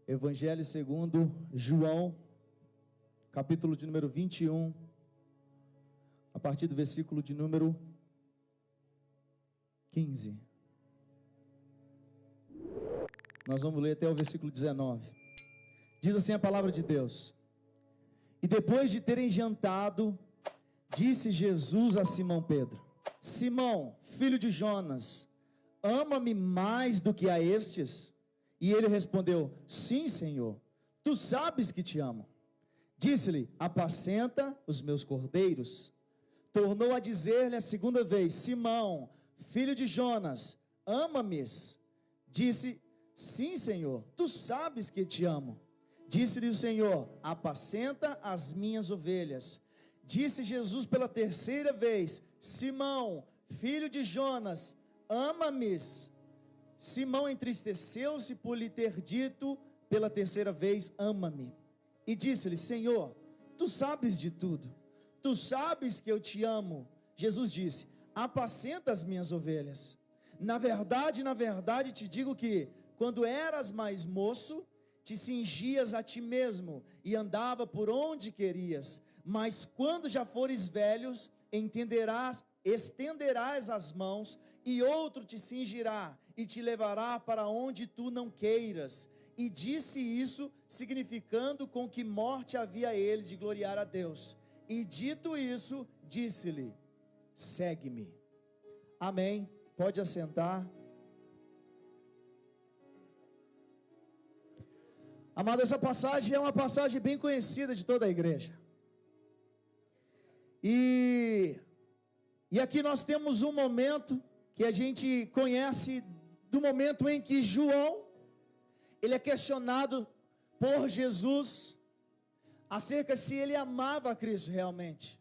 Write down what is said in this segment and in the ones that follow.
Evangelho segundo João, capítulo de número 21, a partir do versículo de número 15. Nós vamos ler até o versículo 19. Diz assim a palavra de Deus: E depois de terem jantado, disse Jesus a Simão Pedro: Simão, filho de Jonas, ama-me mais do que a estes? E ele respondeu: Sim, Senhor, tu sabes que te amo. Disse-lhe: Apacenta os meus cordeiros. Tornou a dizer-lhe a segunda vez: Simão, filho de Jonas, ama-me? Disse: Sim, Senhor, tu sabes que te amo. Disse-lhe o Senhor: Apacenta as minhas ovelhas. Disse Jesus pela terceira vez: Simão, filho de Jonas, ama-me? Simão entristeceu-se por lhe ter dito pela terceira vez: ama-me. E disse-lhe: Senhor, tu sabes de tudo, tu sabes que eu te amo. Jesus disse: apacenta as minhas ovelhas. Na verdade te digo que, quando eras mais moço, te cingias a ti mesmo e andava por onde querias. Mas quando já fores velhos, estenderás as mãos, e outro te cingirá e te levará para onde tu não queiras. E disse isso, significando com que morte havia ele de gloriar a Deus. E dito isso, disse-lhe: segue-me. Amém. Pode assentar. Amado, essa passagem é uma passagem bem conhecida de toda a igreja. E aqui nós temos um momento que a gente conhece, do momento em que João, ele é questionado por Jesus acerca se ele amava a Cristo realmente.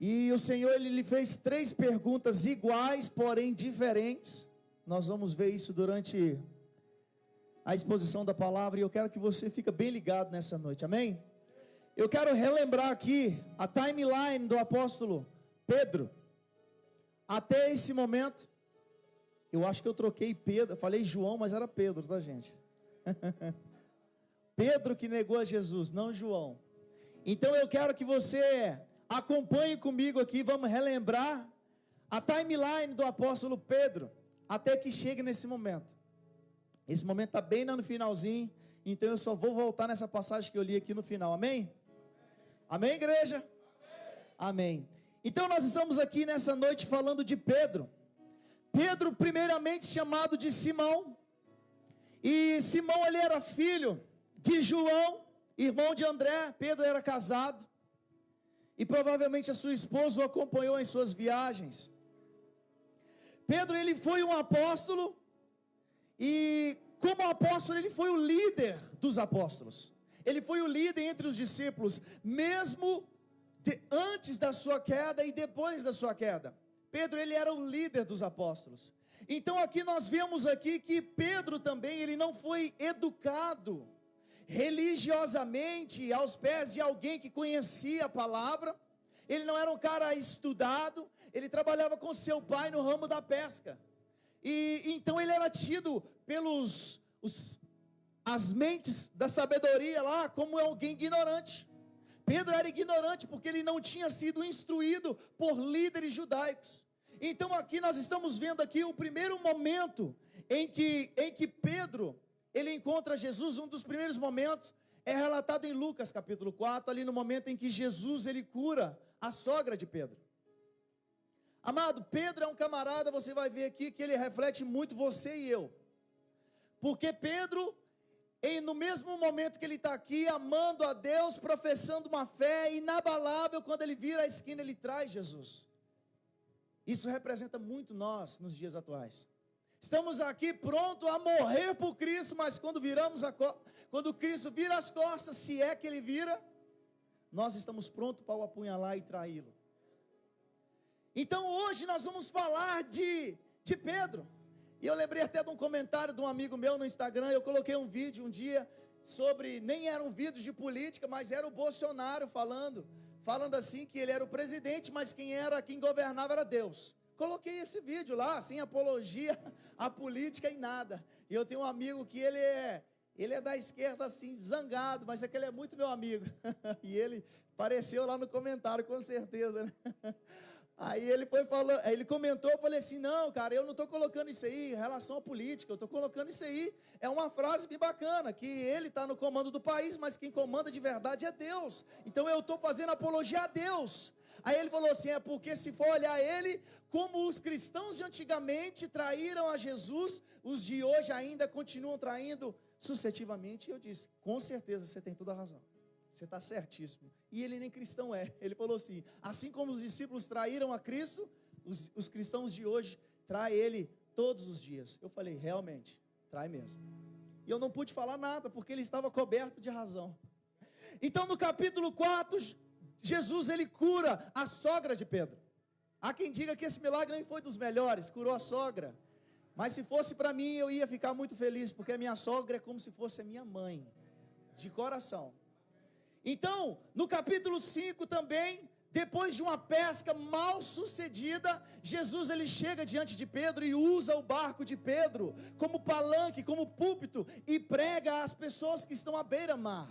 E o Senhor, ele lhe fez 3 perguntas iguais, porém diferentes. Nós vamos ver isso durante a exposição da palavra, e eu quero que você fique bem ligado nessa noite, amém? Eu quero relembrar aqui a timeline do apóstolo Pedro. Até esse momento, eu acho que eu troquei Pedro, falei João, mas era Pedro, tá, gente? Pedro que negou a Jesus, não João. Então eu quero que você acompanhe comigo aqui, vamos relembrar a timeline do apóstolo Pedro, até que chegue nesse momento. Esse momento está bem no finalzinho, então eu só vou voltar nessa passagem que eu li aqui no final, amém? Amém, igreja? Amém. Então nós estamos aqui nessa noite falando de Pedro. Pedro, primeiramente chamado de Simão, e Simão, ele era filho de João, irmão de André. Pedro era casado, e provavelmente a sua esposa o acompanhou em suas viagens. Pedro, ele foi um apóstolo, e como apóstolo, ele foi o líder dos apóstolos. Ele foi o líder entre os discípulos, mesmo antes da sua queda e depois da sua queda. Pedro, ele era o líder dos apóstolos. Então aqui nós vemos aqui que Pedro também, ele não foi educado religiosamente aos pés de alguém que conhecia a palavra. Ele não era um cara estudado, ele trabalhava com seu pai no ramo da pesca. E então ele era tido pelos as mentes da sabedoria lá como alguém ignorante. Pedro era ignorante porque ele não tinha sido instruído por líderes judaicos. Então aqui nós estamos vendo aqui o primeiro momento em que Pedro, ele encontra Jesus. Um dos primeiros momentos é relatado em Lucas capítulo 4, ali no momento em que Jesus, ele cura a sogra de Pedro. Amado, Pedro é um camarada, você vai ver aqui que ele reflete muito você e eu. Porque Pedro, no mesmo momento que ele está aqui, amando a Deus, professando uma fé inabalável, quando ele vira a esquina, ele traz Jesus. Isso representa muito nós, nos dias atuais. Estamos aqui prontos a morrer por Cristo, mas quando Cristo vira as costas, se é que ele vira, nós estamos prontos para o apunhalar e traí-lo. Então hoje nós vamos falar de Pedro. E eu lembrei até de um comentário de um amigo meu no Instagram. Eu coloquei um vídeo um dia sobre, nem era um vídeo de política, mas era o Bolsonaro falando assim que ele era o presidente, mas quem governava era Deus. Coloquei esse vídeo lá, sem apologia à política e nada. E eu tenho um amigo que ele Ele é da esquerda assim, zangado, mas é que ele é muito meu amigo. E ele apareceu lá no comentário, com certeza, né? Aí ele foi falando, aí ele comentou, eu falei assim, não, cara, eu não estou colocando isso aí em relação à política, eu estou colocando isso aí, é uma frase bem bacana, que ele está no comando do país, mas quem comanda de verdade é Deus. Então eu estou fazendo apologia a Deus. Aí ele falou assim, é porque se for olhar ele, como os cristãos de antigamente traíram a Jesus, os de hoje ainda continuam traindo sucessivamente. E eu disse, com certeza você tem toda a razão. Você está certíssimo. E ele nem cristão é. Ele falou assim como os discípulos traíram a Cristo, os cristãos de hoje traem ele todos os dias. Eu falei, realmente, trai mesmo. E eu não pude falar nada, porque ele estava coberto de razão. Então no capítulo 4, Jesus ele cura a sogra de Pedro. Há quem diga que esse milagre nem foi dos melhores, curou a sogra. Mas se fosse para mim, eu ia ficar muito feliz, porque a minha sogra é como se fosse a minha mãe, de coração. Então, no capítulo 5 também, depois de uma pesca mal sucedida, Jesus ele chega diante de Pedro e usa o barco de Pedro como palanque, como púlpito, e prega às pessoas que estão à beira-mar.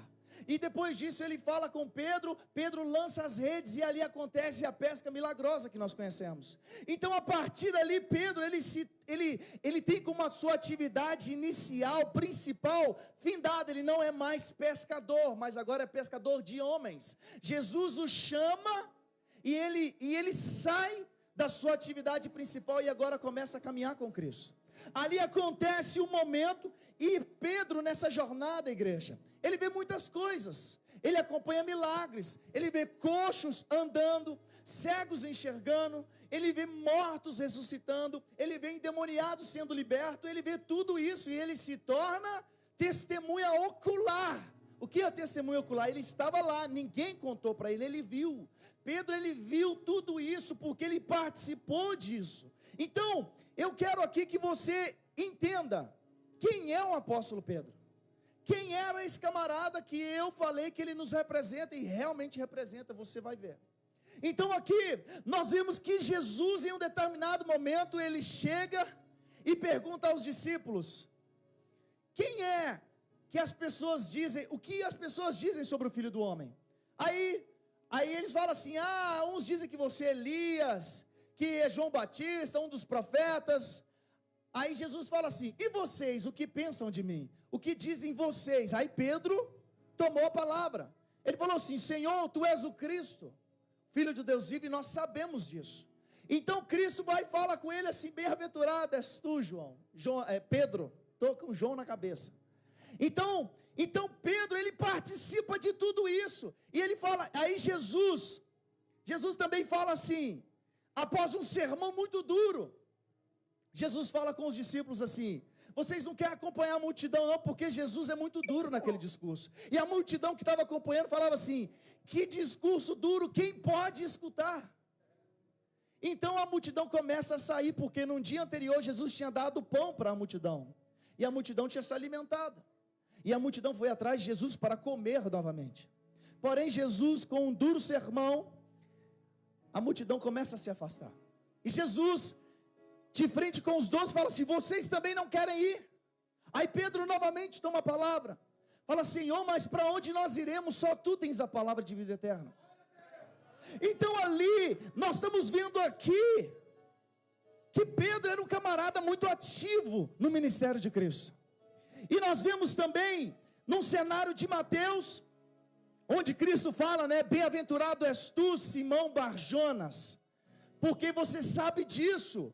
E depois disso ele fala com Pedro, Pedro lança as redes e ali acontece a pesca milagrosa que nós conhecemos. Então a partir dali Pedro ele tem como a sua atividade inicial, principal, findada. Ele não é mais pescador, mas agora é pescador de homens. Jesus o chama e ele sai da sua atividade principal e agora começa a caminhar com Cristo. Ali acontece um momento e Pedro nessa jornada, igreja, ele vê muitas coisas, ele acompanha milagres, ele vê coxos andando, cegos enxergando, ele vê mortos ressuscitando, ele vê endemoniados sendo libertos, ele vê tudo isso e ele se torna testemunha ocular. O que é testemunha ocular? Ele estava lá, ninguém contou para ele, ele viu. Pedro ele viu tudo isso porque ele participou disso. Então, eu quero aqui que você entenda quem é o apóstolo Pedro. Quem era esse camarada que eu falei que ele nos representa e realmente representa, você vai ver. Então aqui nós vemos que Jesus em um determinado momento ele chega e pergunta aos discípulos: quem é que as pessoas dizem, o que as pessoas dizem sobre o Filho do Homem? Aí eles falam assim, uns dizem que você é Elias, que é João Batista, um dos profetas. Aí Jesus fala assim, e vocês, o que pensam de mim? O que dizem vocês? Aí Pedro tomou a palavra, ele falou assim, Senhor, Tu és o Cristo, Filho de Deus vivo, e nós sabemos disso. Então Cristo vai e fala com ele assim, bem-aventurado és tu, Pedro, estou com João na cabeça. Então Pedro, ele participa de tudo isso, e ele fala, aí Jesus também fala assim, após um sermão muito duro, Jesus fala com os discípulos assim, vocês não querem acompanhar a multidão não, porque Jesus é muito duro naquele discurso, e a multidão que estava acompanhando falava assim, que discurso duro, quem pode escutar? Então a multidão começa a sair, porque num dia anterior Jesus tinha dado pão para a multidão, e a multidão tinha se alimentado, e a multidão foi atrás de Jesus para comer novamente. Porém Jesus, com um duro sermão, a multidão começa a se afastar, e Jesus, de frente com os 12, fala assim, vocês também não querem ir? Aí Pedro novamente toma a palavra, fala, Senhor, mas para onde nós iremos? Só Tu tens a palavra de vida eterna. Então ali, nós estamos vendo aqui, que Pedro era um camarada muito ativo no ministério de Cristo. E nós vemos também, num cenário de Mateus, onde Cristo fala, bem-aventurado és tu, Simão Barjonas, porque você sabe disso.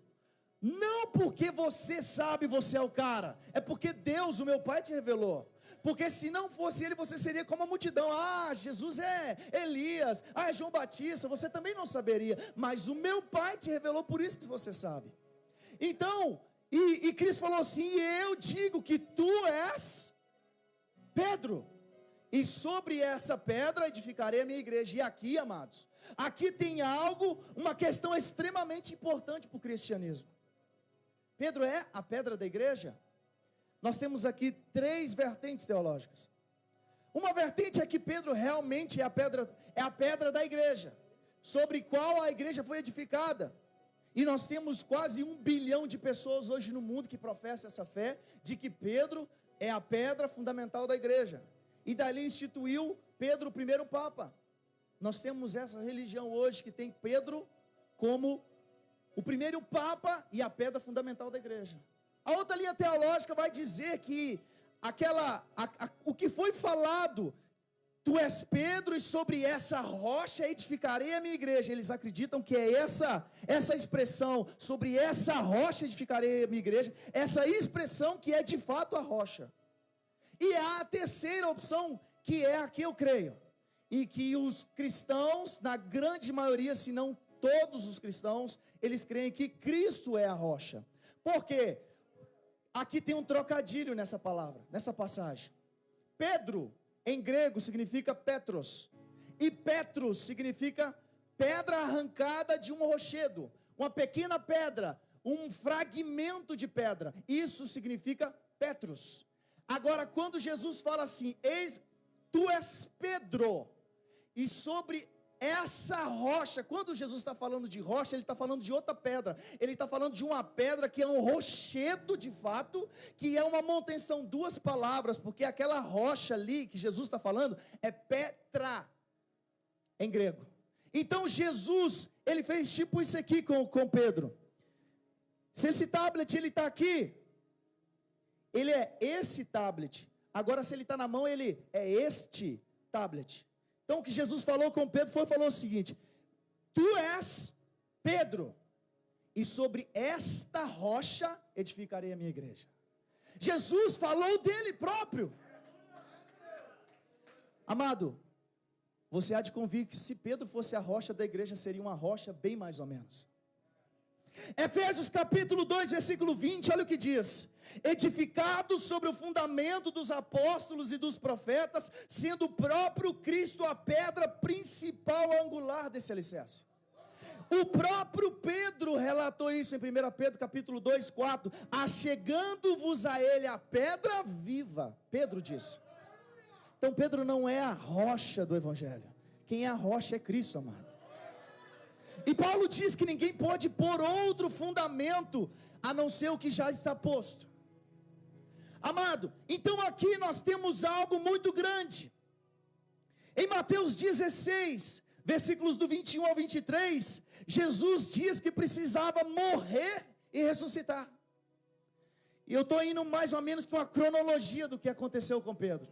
Não porque você sabe, você é o cara, é porque Deus, o meu Pai, te revelou. Porque se não fosse ele, você seria como a multidão. Jesus é Elias, é João Batista, você também não saberia. Mas o meu Pai te revelou, por isso que você sabe. Então, e Cristo falou assim, eu digo que tu és Pedro, e sobre essa pedra edificarei a minha igreja. E aqui, amados, aqui tem algo, uma questão extremamente importante para o cristianismo. Pedro é a pedra da igreja? Nós temos aqui 3 vertentes teológicas. Uma vertente é que Pedro realmente é a pedra da igreja, sobre qual a igreja foi edificada. E nós temos quase 1 bilhão de pessoas hoje no mundo que professam essa fé, de que Pedro é a pedra fundamental da igreja. E dali instituiu Pedro, o primeiro Papa. Nós temos essa religião hoje que tem Pedro como o primeiro Papa e a pedra fundamental da igreja. A outra linha teológica vai dizer que o que foi falado, tu és Pedro e sobre essa rocha edificarei a minha igreja. Eles acreditam que é essa expressão, sobre essa rocha edificarei a minha igreja, essa expressão que é de fato a rocha. E há a terceira opção, que é a que eu creio, e que os cristãos, na grande maioria, se não todos os cristãos, eles creem que Cristo é a rocha. Por quê? Aqui tem um trocadilho nessa palavra, nessa passagem. Pedro, em grego, significa Petros. E Petros significa pedra arrancada de um rochedo. Uma pequena pedra, um fragmento de pedra. Isso significa Petros. Agora, quando Jesus fala assim, tu és Pedro, e sobre essa rocha, quando Jesus está falando de rocha, ele está falando de outra pedra, ele está falando de uma pedra que é um rochedo de fato, que é uma montanha, são duas palavras, porque aquela rocha ali que Jesus está falando, é Petra, em grego. Então Jesus, ele fez tipo isso aqui com Pedro. Se esse tablet ele está aqui, ele é esse tablet, agora se ele está na mão, ele é este tablet. Então o que Jesus falou com Pedro falou o seguinte, tu és Pedro, e sobre esta rocha edificarei a minha igreja. Jesus falou dele próprio. Amado, você há de convir que se Pedro fosse a rocha da igreja, seria uma rocha bem mais ou menos. Efésios capítulo 2, versículo 20, olha o que diz: edificados sobre o fundamento dos apóstolos e dos profetas, sendo o próprio Cristo a pedra principal angular desse alicerce. O próprio Pedro relatou isso em 1 Pedro capítulo 2, 4, achegando-vos a ele a pedra viva, Pedro disse. Então Pedro não é a rocha do evangelho, quem é a rocha é Cristo, amado. E Paulo diz que ninguém pode pôr outro fundamento, a não ser o que já está posto. Amado, então aqui nós temos algo muito grande. Em Mateus 16, versículos do 21 ao 23, Jesus diz que precisava morrer e ressuscitar. E eu estou indo mais ou menos com a cronologia do que aconteceu com Pedro.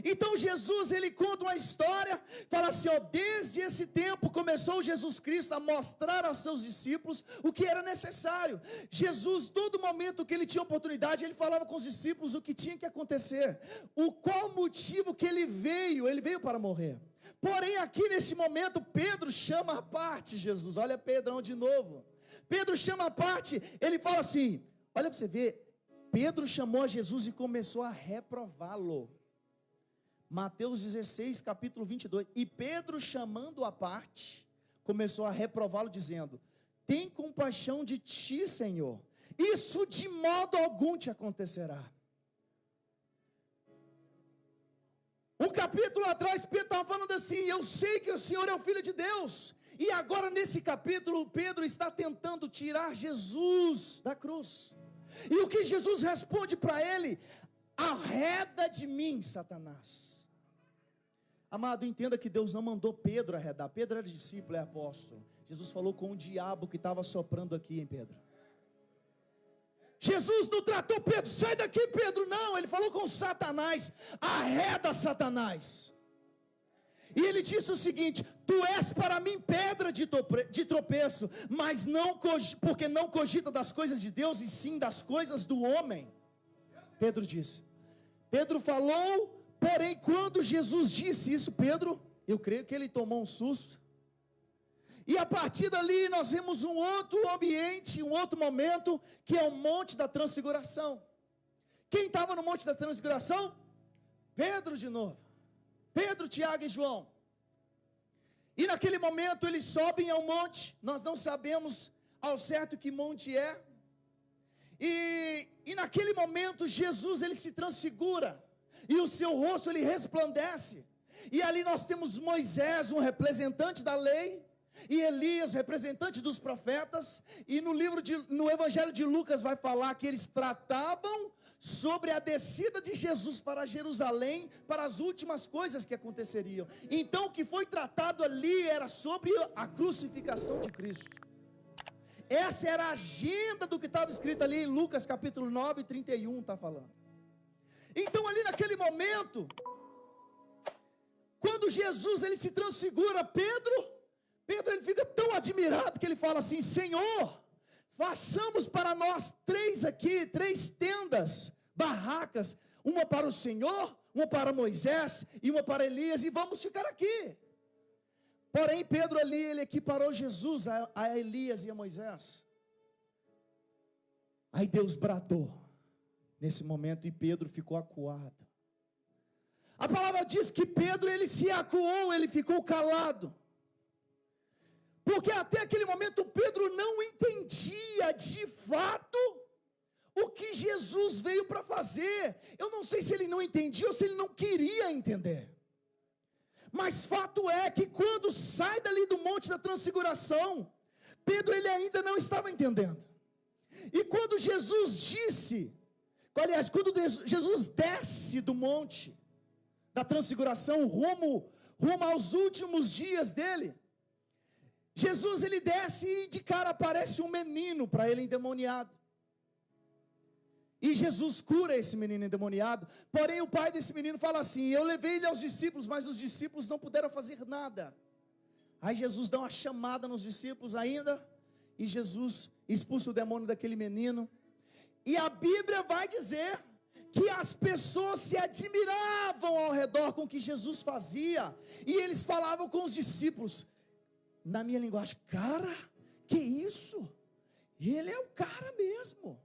Então Jesus, ele conta uma história, fala assim, ó, desde esse tempo começou Jesus Cristo a mostrar aos seus discípulos o que era necessário. Jesus, todo momento que ele tinha oportunidade, ele falava com os discípulos o que tinha que acontecer, qual motivo que ele veio para morrer. Porém aqui nesse momento, Pedro chama a parte Jesus, olha Pedrão de novo, Pedro chama a parte, ele fala assim, olha para você ver, Pedro chamou a Jesus e começou a reprová-lo. Mateus 16, capítulo 22, e Pedro chamando a parte, começou a reprová-lo dizendo, tem compaixão de ti, Senhor, isso de modo algum te acontecerá. Um capítulo atrás, Pedro estava falando assim, eu sei que o Senhor é o Filho de Deus, e agora nesse capítulo, Pedro está tentando tirar Jesus da cruz, e o que Jesus responde para ele, arreda de mim, Satanás. Amado, entenda que Deus não mandou Pedro arredar. Pedro era discípulo, é apóstolo. Jesus falou com o diabo que estava soprando aqui em Pedro. Jesus não tratou Pedro, sai daqui Pedro, não. Ele falou com Satanás, arreda Satanás. E ele disse o seguinte, tu és para mim pedra de tropeço, mas não porque não cogita das coisas de Deus, e sim das coisas do homem. Pedro disse. Pedro falou, porém quando Jesus disse isso, Pedro, eu creio que ele tomou um susto. E a partir dali nós vemos um outro ambiente, um outro momento, que é o Monte da Transfiguração. Quem estava no Monte da Transfiguração? Pedro de novo. Pedro, Tiago e João. E naquele momento eles sobem ao monte, nós não sabemos ao certo que monte é. E naquele momento Jesus ele se transfigura, e o seu rosto ele resplandece. E ali nós temos Moisés, um representante da lei, e Elias, representante dos profetas. E no Evangelho de Lucas vai falar que eles tratavam sobre a descida de Jesus para Jerusalém, para as últimas coisas que aconteceriam. Então o que foi tratado ali era sobre a crucificação de Cristo. Essa era a agenda do que estava escrito ali em Lucas capítulo 9, 31, está falando. Então ali naquele momento, quando Jesus ele se transfigura, Pedro ele fica tão admirado que ele fala assim: Senhor, façamos para nós três tendas, barracas, uma para o Senhor, uma para Moisés e uma para Elias, e vamos ficar aqui. Porém Pedro ali, ele equiparou Jesus a Elias e a Moisés. Aí Deus bradou nesse momento e Pedro ficou acuado. A palavra diz que Pedro ele se acuou, ele ficou calado. Porque até aquele momento Pedro não entendia de fato o que Jesus veio para fazer. Eu não sei se ele não entendia ou se ele não queria entender. Mas fato é que quando sai dali do Monte da Transfiguração, Pedro ele ainda não estava entendendo. E quando Jesus disse, aliás, quando Jesus desce do Monte da Transfiguração rumo aos últimos dias dele, Jesus ele desce e de cara aparece um menino para ele endemoniado. E Jesus cura esse menino endemoniado. Porém o pai desse menino fala assim: eu levei ele aos discípulos, mas os discípulos não puderam fazer nada. Aí Jesus dá uma chamada nos discípulos ainda, e Jesus expulsa o demônio daquele menino. E a Bíblia vai dizer que as pessoas se admiravam ao redor com o que Jesus fazia, e eles falavam com os discípulos, na minha linguagem: cara, que isso? Ele é o cara mesmo.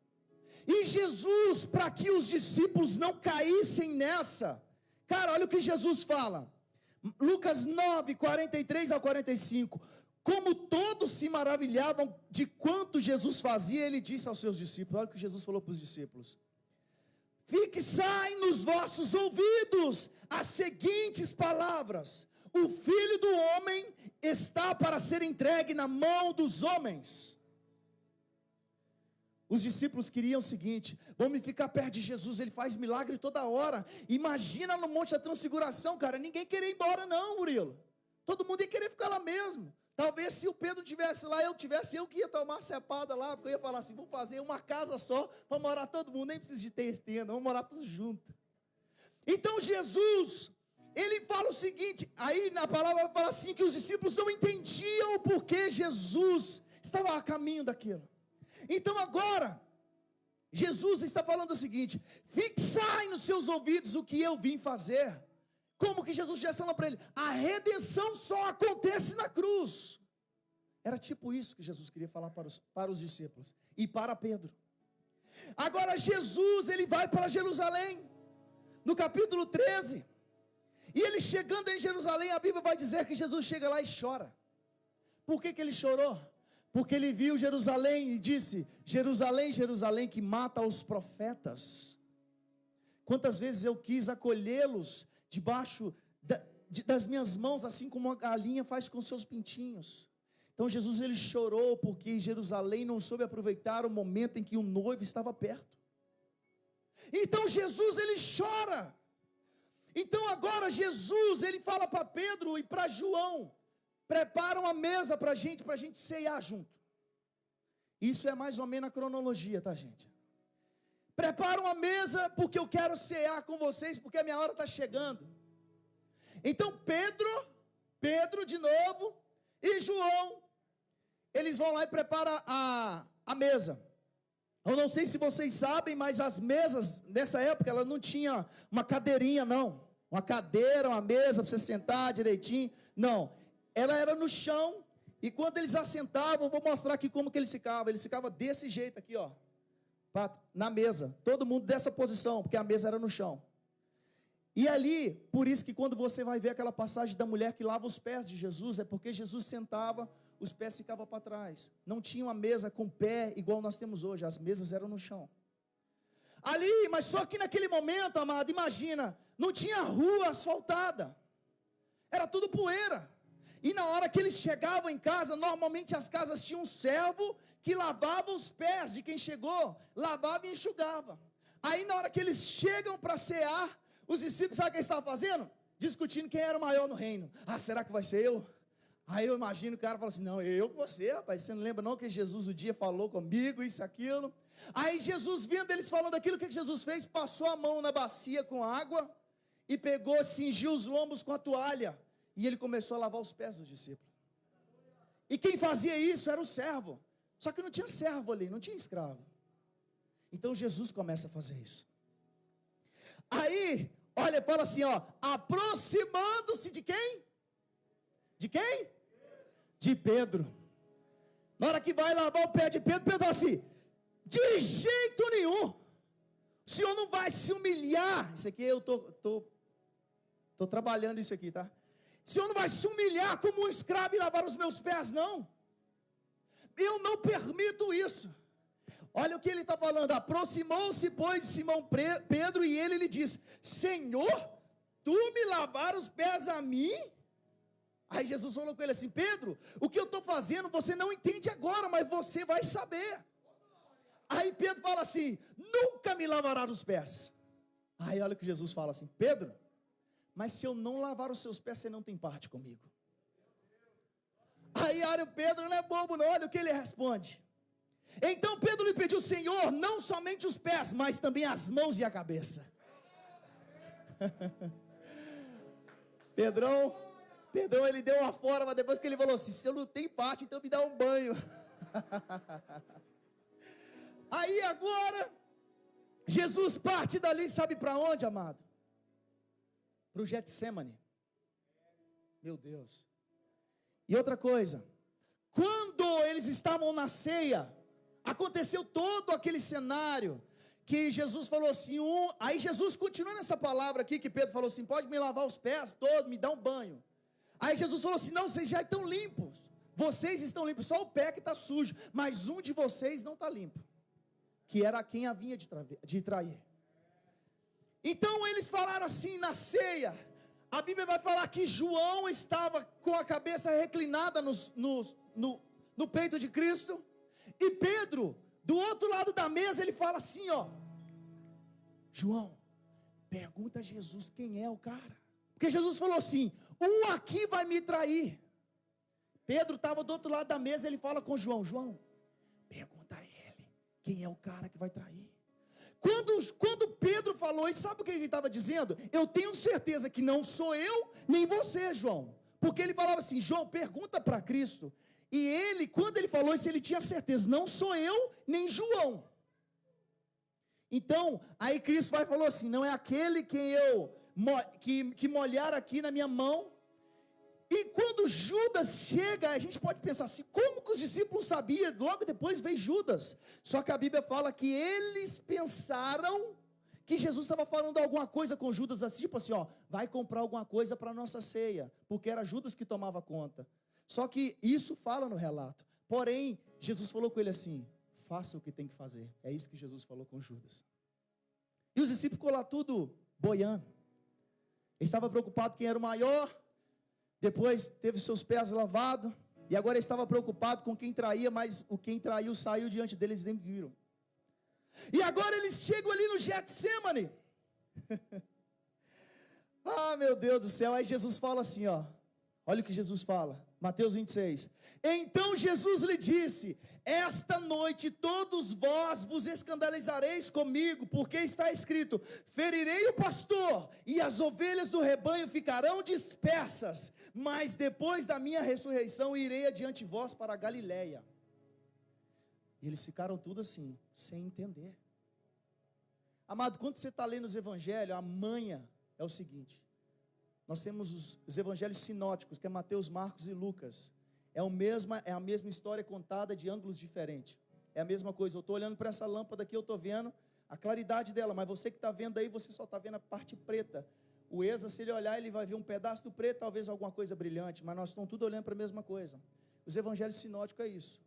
E Jesus, para que os discípulos não caíssem nessa, cara, olha o que Jesus fala, Lucas 9, 43 ao 45, como todos se maravilhavam de quanto Jesus fazia, ele disse aos seus discípulos, olha o que Jesus falou para os discípulos: fixai nos vossos ouvidos as seguintes palavras: o Filho do Homem está para ser entregue na mão dos homens. Os discípulos queriam o seguinte: vamos ficar perto de Jesus, ele faz milagre toda hora. Imagina no Monte da Transfiguração, cara, ninguém queria ir embora não, Murilo. Todo mundo ia querer ficar lá mesmo. Talvez se o Pedro estivesse lá, eu que ia tomar cepada lá, porque eu ia falar assim: vamos fazer uma casa só, para morar todo mundo, nem precisa de ter tenda, vamos morar todos juntos. Então Jesus, ele fala o seguinte, aí na palavra fala assim, que os discípulos não entendiam o porquê Jesus estava a caminho daquilo. Então agora, Jesus está falando o seguinte: fixai nos seus ouvidos o que eu vim fazer. Como que Jesus já falou para ele? A redenção só acontece na cruz. Era tipo isso que Jesus queria falar para os discípulos e para Pedro. Agora Jesus, ele vai para Jerusalém, no capítulo 13, e ele chegando em Jerusalém, a Bíblia vai dizer que Jesus chega lá e chora. Por que ele chorou? Porque ele viu Jerusalém e disse: Jerusalém, Jerusalém, que mata os profetas. Quantas vezes eu quis acolhê-los debaixo das minhas mãos, assim como a galinha faz com seus pintinhos. Então Jesus ele chorou porque Jerusalém não soube aproveitar o momento em que o noivo estava perto. Então Jesus ele chora. Então agora Jesus ele fala para Pedro e para João: prepara uma mesa para a gente ceiar junto. Isso é mais ou menos a cronologia, tá, gente? Prepara uma mesa porque eu quero cear com vocês, porque a minha hora está chegando. Então Pedro de novo e João, eles vão lá e preparam a mesa. Eu não sei se vocês sabem, mas as mesas nessa época, ela não tinha uma cadeirinha não, uma cadeira, uma mesa para você sentar direitinho, não. Ela era no chão, e quando eles assentavam, vou mostrar aqui como que eles ficavam desse jeito aqui, ó, na mesa, todo mundo dessa posição, porque a mesa era no chão. E ali, por isso que quando você vai ver aquela passagem da mulher que lava os pés de Jesus, é porque Jesus sentava, os pés ficavam para trás, não tinha uma mesa com pé igual nós temos hoje, as mesas eram no chão. Ali, mas só que naquele momento, amado, imagina, não tinha rua asfaltada, era tudo poeira. E na hora que eles chegavam em casa, normalmente as casas tinham um servo que lavava os pés de quem chegou, lavava e enxugava. Aí na hora que eles chegam para cear, os discípulos, sabe o que eles estavam fazendo? Discutindo quem era o maior no reino. Ah, será que vai ser eu? Aí eu imagino o cara fala assim, não, eu com você, rapaz, você não lembra não que Jesus um dia falou comigo, isso, aquilo. Aí Jesus, vendo eles falando aquilo, o que Jesus fez? Passou a mão na bacia com água e pegou, cingiu os lombos com a toalha. E ele começou a lavar os pés dos discípulos. E quem fazia isso era o servo. Só que não tinha servo ali, não tinha escravo. Então Jesus começa a fazer isso. Aí, olha, fala assim, ó, aproximando-se de quem? De quem? De Pedro. Na hora que vai lavar o pé de Pedro, Pedro fala assim, de jeito nenhum, o senhor não vai se humilhar. Isso aqui eu tô trabalhando isso aqui, tá? O senhor não vai se humilhar como um escravo e lavar os meus pés, não. Eu não permito isso. Olha o que ele está falando. Aproximou-se, pois, de Simão Pedro, e ele lhe disse, Senhor, tu me lavar os pés a mim? Aí Jesus falou com ele assim, Pedro, o que eu estou fazendo você não entende agora, mas você vai saber. Aí Pedro fala assim, nunca me lavarás os pés. Aí olha o que Jesus fala assim, Pedro, mas se eu não lavar os seus pés, você não tem parte comigo. Aí olha o Pedro, não é bobo não, olha o que ele responde. Então Pedro lhe pediu, Senhor, não somente os pés, mas também as mãos e a cabeça. Pedrão, ele deu uma forma, depois que ele falou assim, se eu não tenho parte, então me dá um banho. Aí agora, Jesus parte dali, sabe para onde, amado? Para o Getsemane. Meu Deus. E outra coisa, quando eles estavam na ceia, aconteceu todo aquele cenário, que Jesus falou assim, aí Jesus continua nessa palavra aqui, que Pedro falou assim, pode me lavar os pés todos, me dá um banho. Aí Jesus falou assim, não, vocês já estão limpos, vocês estão limpos, só o pé que está sujo, mas um de vocês não está limpo, que era quem havia de trair. Então eles falaram assim na ceia, a Bíblia vai falar que João estava com a cabeça reclinada no peito de Cristo, e Pedro, do outro lado da mesa, ele fala assim, ó, João, pergunta a Jesus quem é o cara, porque Jesus falou assim, um aqui vai me trair. Pedro estava do outro lado da mesa, ele fala com João, João, pergunta a ele, quem é o cara que vai trair? Quando Pedro falou isso, sabe o que ele estava dizendo? Eu tenho certeza que não sou eu, nem você, João, porque ele falava assim, João, pergunta para Cristo, e ele, quando ele falou isso, ele tinha certeza, não sou eu, nem João. Então, aí Cristo vai e falou assim, não é aquele que molhar aqui na minha mão. E quando Judas chega, a gente pode pensar assim, como que os discípulos sabiam? Logo depois veio Judas. Só que a Bíblia fala que eles pensaram que Jesus estava falando alguma coisa com Judas, assim, tipo assim, ó, vai comprar alguma coisa para a nossa ceia, porque era Judas que tomava conta. Só que isso fala no relato. Porém, Jesus falou com ele assim, faça o que tem que fazer. É isso que Jesus falou com Judas. E os discípulos ficou lá tudo boiando. Ele estava preocupado quem era o maior, depois teve seus pés lavados, e agora ele estava preocupado com quem traía, mas o quem traiu saiu diante deles, nem viram. E agora eles chegam ali no Getsemane. Ah, meu Deus do céu, aí Jesus fala assim, ó, olha o que Jesus fala, Mateus 26, então Jesus lhe disse, esta noite todos vós vos escandalizareis comigo, porque está escrito, ferirei o pastor, e as ovelhas do rebanho ficarão dispersas, mas depois da minha ressurreição, irei adiante de vós para a Galileia. E eles ficaram tudo assim, sem entender. Amado, quando você está lendo os evangelhos, a manha é o seguinte, nós temos os evangelhos sinóticos, que é Mateus, Marcos e Lucas. É a mesma história contada de ângulos diferentes. É a mesma coisa, eu estou olhando para essa lâmpada aqui, eu estou vendo a claridade dela, mas você que está vendo aí, você só está vendo a parte preta. O Eza, se ele olhar, ele vai ver um pedaço do preto, talvez alguma coisa brilhante, mas nós estamos tudo olhando para a mesma coisa. Os evangelhos sinóticos é isso.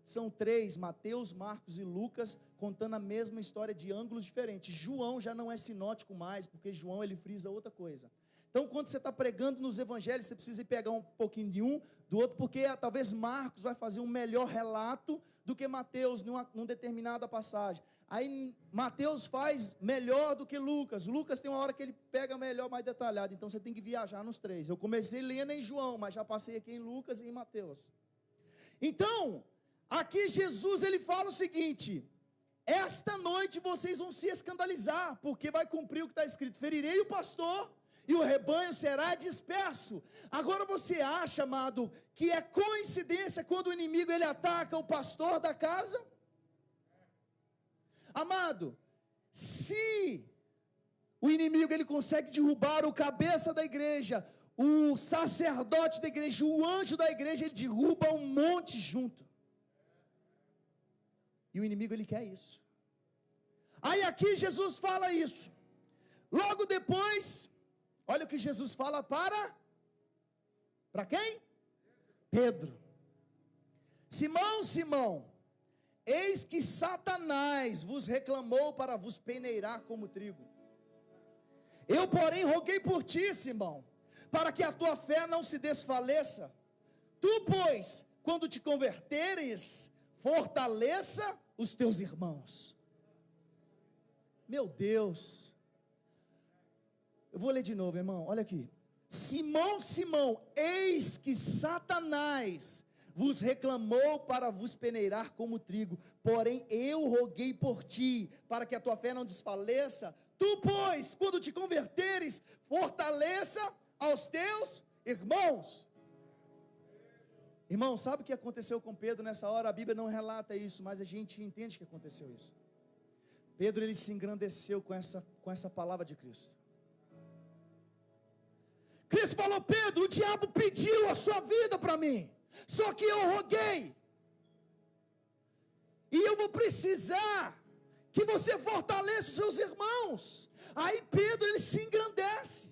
São três, Mateus, Marcos e Lucas, contando a mesma história de ângulos diferentes. João já não é sinótico mais, porque João ele frisa outra coisa. Então, quando você está pregando nos evangelhos, você precisa pegar um pouquinho de um, do outro, porque talvez Marcos vai fazer um melhor relato do que Mateus, numa determinada passagem. Aí, Mateus faz melhor do que Lucas. Lucas tem uma hora que ele pega melhor, mais detalhado. Então, você tem que viajar nos três. Eu comecei lendo em João, mas já passei aqui em Lucas e em Mateus. Então, aqui Jesus, ele fala o seguinte: esta noite vocês vão se escandalizar, porque vai cumprir o que está escrito: ferirei o pastor, e o rebanho será disperso. Agora você acha, amado, que é coincidência quando o inimigo ele ataca o pastor da casa? Amado, se o inimigo ele consegue derrubar o cabeça da igreja, o sacerdote da igreja, o anjo da igreja, ele derruba um monte junto. E o inimigo ele quer isso. Aí aqui Jesus fala isso. Logo depois, olha o que Jesus fala para quem? Pedro. Simão, Simão, eis que Satanás vos reclamou para vos peneirar como trigo. Eu, porém, roguei por ti, Simão, para que a tua fé não se desfaleça. Tu, pois, quando te converteres, fortaleça os teus irmãos. Meu Deus. Eu vou ler de novo, irmão, olha aqui. Simão, Simão, eis que Satanás vos reclamou para vos peneirar como trigo, porém eu roguei por ti, para que a tua fé não desfaleça. Tu, pois, quando te converteres, fortaleça aos teus irmãos. Irmão, sabe o que aconteceu com Pedro nessa hora? A Bíblia não relata isso, mas a gente entende que aconteceu isso. Pedro, ele se engrandeceu com essa palavra de Cristo. Cristo falou: Pedro, o diabo pediu a sua vida para mim, só que eu roguei, e eu vou precisar que você fortaleça os seus irmãos. Aí Pedro, ele se engrandece,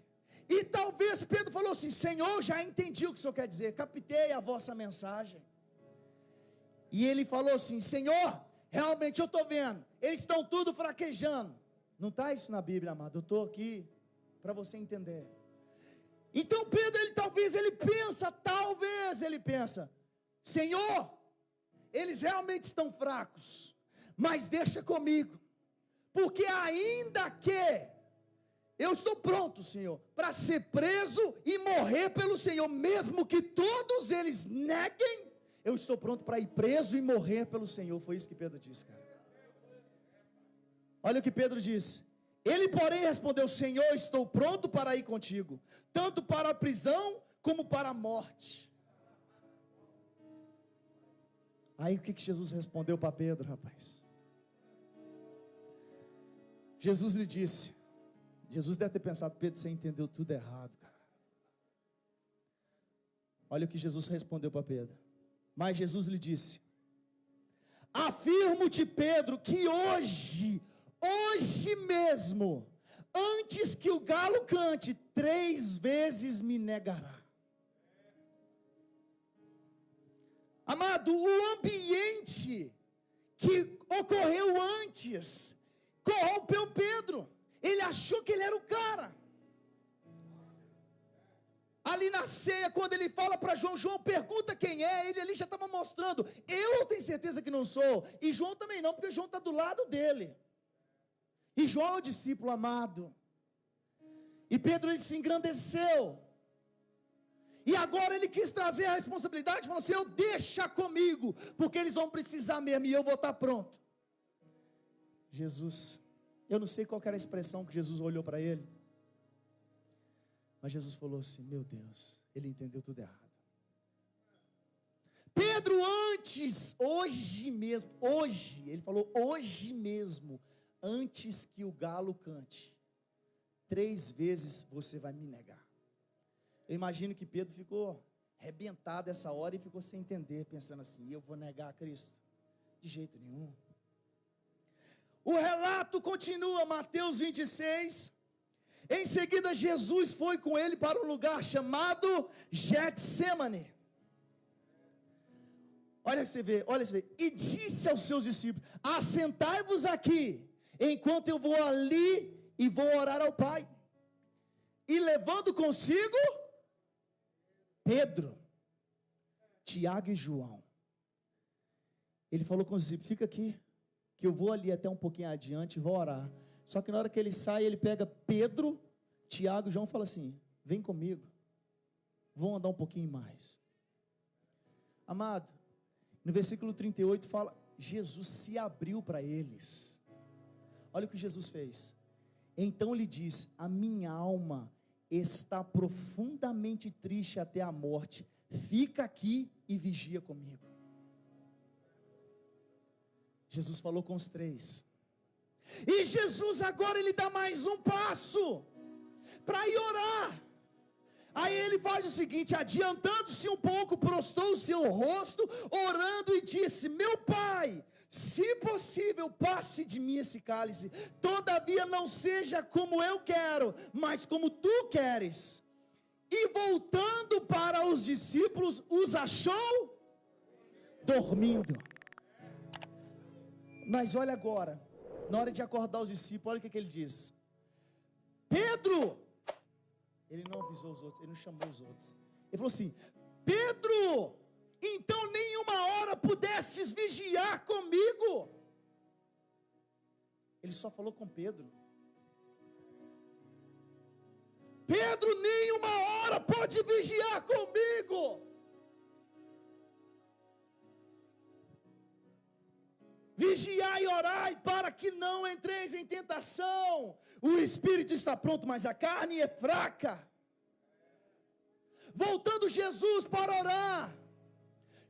e talvez Pedro falou assim: Senhor, já entendi o que o Senhor quer dizer, captei a vossa mensagem. E ele falou assim: Senhor, realmente eu estou vendo, eles estão tudo fraquejando. Não está isso na Bíblia, amado, eu estou aqui para você entender. Então Pedro, talvez ele pensa, Senhor, eles realmente estão fracos, mas deixa comigo, porque ainda que eu estou pronto, Senhor, para ser preso e morrer pelo Senhor, mesmo que todos eles neguem, eu estou pronto para ir preso e morrer pelo Senhor. Foi isso que Pedro disse, cara. Olha o que Pedro disse. Ele, porém, respondeu: Senhor, estou pronto para ir contigo, tanto para a prisão como para a morte. Aí o que Jesus respondeu para Pedro, rapaz? Jesus lhe disse, Jesus deve ter pensado: Pedro, você entendeu tudo errado, cara. Olha o que Jesus respondeu para Pedro. Mas Jesus lhe disse: afirmo-te, Pedro, que hoje mesmo, antes que o galo cante, 3 vezes me negará. Amado, o ambiente que ocorreu antes corrompeu Pedro. Ele achou que ele era o cara. Ali na ceia, quando ele fala para João, João pergunta quem é, ele ali já estava mostrando: eu tenho certeza que não sou, e João também não, porque João está do lado dele. E João é o discípulo amado. E Pedro, ele se engrandeceu. E agora ele quis trazer a responsabilidade, falou assim: eu deixa comigo, porque eles vão precisar mesmo, e eu vou estar pronto. Jesus, eu não sei qual era a expressão que Jesus olhou para ele, mas Jesus falou assim: meu Deus, ele entendeu tudo errado. Pedro, ele falou, hoje mesmo, antes que o galo cante, 3 vezes você vai me negar. Eu imagino que Pedro ficou arrebentado essa hora e ficou sem entender, pensando assim: eu vou negar a Cristo? De jeito nenhum. O relato continua, Mateus 26. Em seguida Jesus foi com ele para um lugar chamado Getsêmane. Olha você vê, e disse aos seus discípulos: assentai-vos aqui, enquanto eu vou ali e vou orar ao Pai. e levando consigo Pedro, Tiago e João. Ele falou com os discípulos: fica aqui, que eu vou ali até um pouquinho adiante e vou orar. Só que na hora que ele sai, ele pega Pedro, Tiago e João e fala assim: vem comigo, vão andar um pouquinho mais. Amado, no versículo 38 fala, Jesus se abriu para eles. Olha o que Jesus fez. Então lhe diz: a minha alma está profundamente triste até a morte, fica aqui e vigia comigo. Jesus falou com os três, e Jesus agora ele dá mais um passo, para ir orar. Aí ele faz o seguinte, adiantando-se um pouco, prostrou o seu rosto, orando e disse: meu Pai, se possível, passe de mim esse cálice, todavia não seja como eu quero, mas como tu queres. E voltando para os discípulos, os achou dormindo. Mas olha agora, na hora de acordar os discípulos, olha o que ele diz: Pedro! Ele não avisou os outros, ele não chamou os outros. Ele falou assim: Pedro, então nenhuma hora pudestes vigiar comigo. Ele só falou com Pedro. Pedro, nenhuma hora pode vigiar comigo. Vigiai e orai para que não entreis em tentação. O espírito está pronto, mas a carne é fraca. Voltando Jesus para orar,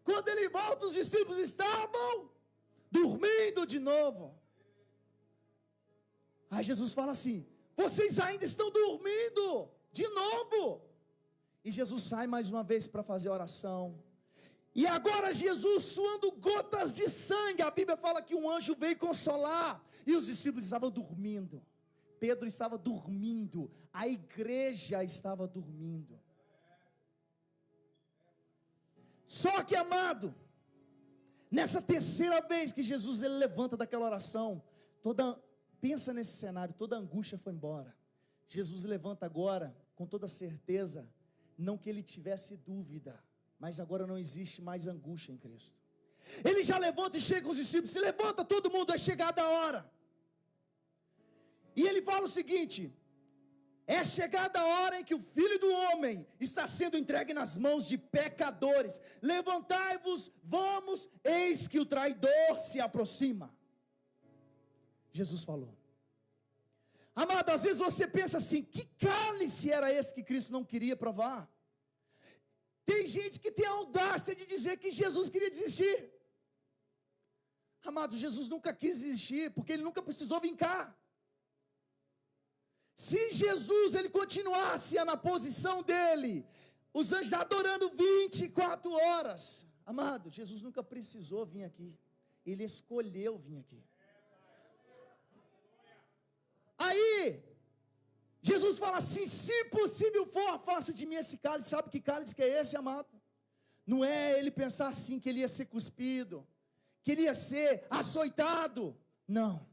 quando ele volta, os discípulos estavam dormindo de novo. Aí Jesus fala assim: vocês ainda estão dormindo de novo. E Jesus sai mais uma vez para fazer oração. E agora Jesus suando gotas de sangue. A Bíblia fala que um anjo veio consolar, e os discípulos estavam dormindo. Pedro estava dormindo, a igreja estava dormindo. Só que, amado, nessa terceira vez que Jesus ele levanta daquela oração, pensa nesse cenário, toda a angústia foi embora. Jesus levanta agora com toda certeza, não que ele tivesse dúvida, mas agora não existe mais angústia em Cristo. Ele já levanta e chega com os discípulos: se levanta todo mundo, é chegada a hora. E ele fala o seguinte: é chegada a hora em que o Filho do Homem está sendo entregue nas mãos de pecadores. Levantai-vos, vamos, eis que o traidor se aproxima. Jesus falou. Amado, às vezes você pensa assim: que cálice era esse que Cristo não queria provar? Tem gente que tem a audácia de dizer que Jesus queria desistir. Amado, Jesus nunca quis desistir, porque ele nunca precisou vir cá. Se Jesus ele continuasse na posição dele, os anjos adorando 24 horas, amado, Jesus nunca precisou vir aqui. Ele escolheu vir aqui. Aí Jesus fala assim: se possível for, afasta de mim esse cálice. Sabe que cálice que é esse, amado? Não é ele pensar assim que ele ia ser cuspido, que ele ia ser açoitado. Não.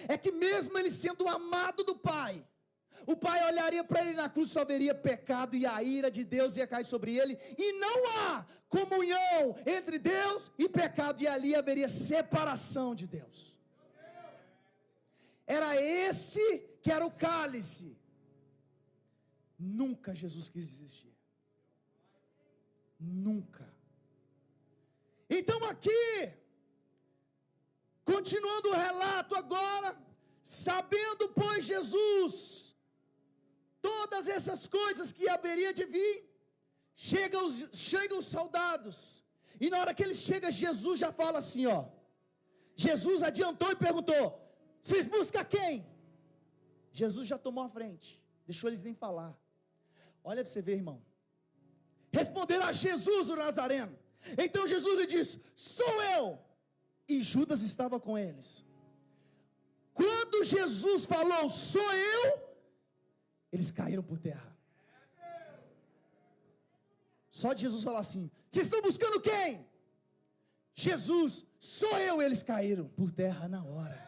É que mesmo ele sendo amado do Pai, o Pai olharia para ele na cruz, só veria pecado, e a ira de Deus ia cair sobre ele, e não há comunhão entre Deus e pecado, e ali haveria separação de Deus. Era esse que era o cálice. Nunca Jesus quis desistir. Nunca. Então aqui, continuando o relato agora, sabendo pois Jesus todas essas coisas que haveria de vir, chegam os soldados, e na hora que eles chegam, Jesus já fala assim, ó. Jesus adiantou e perguntou: vocês buscam quem? Jesus já tomou a frente, deixou eles nem falar. Olha para você ver, irmão. Responderam a Jesus o Nazareno. Então Jesus lhe disse: sou eu. E Judas estava com eles. Quando Jesus falou: sou eu, eles caíram por terra. Só de Jesus falar assim: vocês estão buscando quem? Jesus, sou eu. Eles caíram por terra na hora.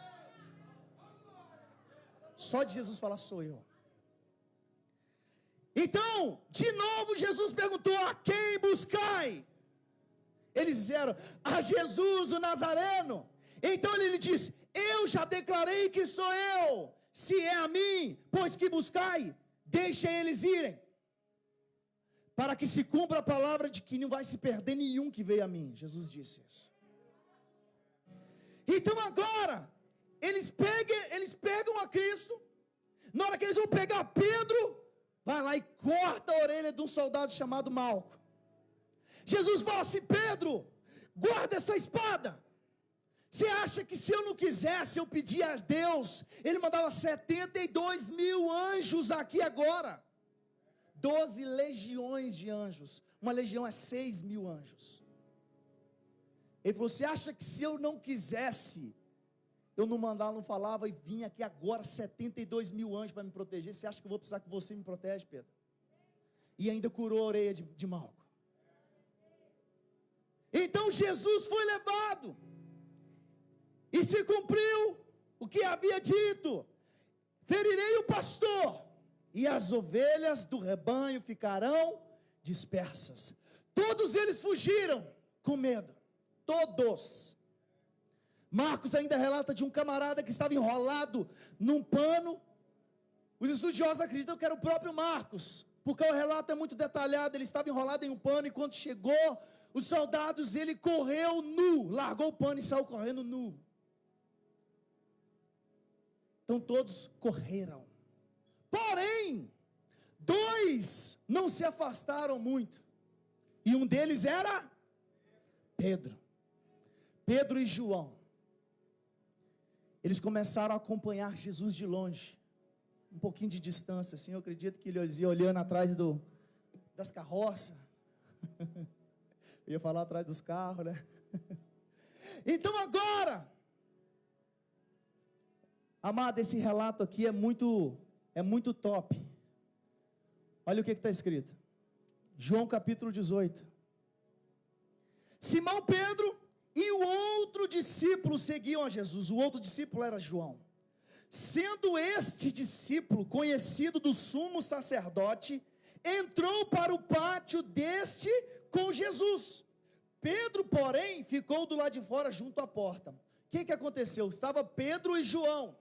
Só de Jesus falar: sou eu. Então, de novo Jesus perguntou: a quem buscai? Eles disseram: a Jesus o Nazareno. Então ele lhe disse: eu já declarei que sou eu. Se é a mim, pois que buscai, deixa eles irem, para que se cumpra a palavra de que não vai se perder nenhum que veio a mim. Jesus disse isso. Então agora, eles pegam a Cristo. Na hora que eles vão pegar Pedro, vai lá e corta a orelha de um soldado chamado Malco. Jesus fala assim: Pedro, guarda essa espada. Você acha que se eu não quisesse, eu pedia a Deus, Ele mandava 72 mil anjos aqui agora. 12 legiões de anjos. Uma legião é 6 mil anjos. Ele falou: você acha que se eu não quisesse, eu não mandava, não falava, e vinha aqui agora 72 mil anjos para me proteger? Você acha que eu vou precisar que você me protege, Pedro? E ainda curou a orelha de Malco. Então Jesus foi levado, e se cumpriu o que havia dito: ferirei o pastor, e as ovelhas do rebanho ficarão dispersas. Todos eles fugiram com medo, todos. Marcos ainda relata de um camarada que estava enrolado num pano. Os estudiosos acreditam que era o próprio Marcos, porque o relato é muito detalhado. Ele estava enrolado em um pano, e quando chegou os soldados, ele correu nu, largou o pano e saiu correndo nu. Então todos correram. Porém, 2 não se afastaram muito, e um deles era Pedro. Pedro e João. Eles começaram a acompanhar Jesus de longe, um pouquinho de distância, assim. Eu acredito que eles iam olhando atrás das carroças. Eu ia falar atrás dos carros, né? Então agora, amado, esse relato aqui é muito top. Olha o que está escrito. João capítulo 18. Simão Pedro e o outro discípulo seguiam a Jesus. O outro discípulo era João. Sendo este discípulo conhecido do sumo sacerdote, entrou para o pátio deste com Jesus. Pedro, porém, ficou do lado de fora junto à porta. O que aconteceu? Estava Pedro e João.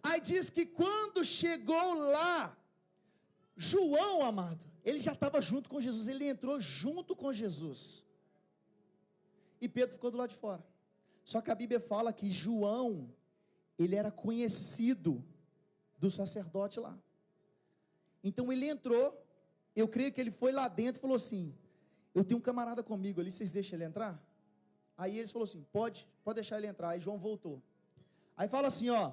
Aí diz que quando chegou lá, João, amado, ele já estava junto com Jesus. Ele entrou junto com Jesus. E Pedro ficou do lado de fora. Só que a Bíblia fala que João, ele era conhecido do sacerdote lá. Então ele entrou. Eu creio que ele foi lá dentro e falou assim: eu tenho um camarada comigo ali, vocês deixam ele entrar? Aí eles falaram assim: pode deixar ele entrar. Aí João voltou. Aí fala assim, ó: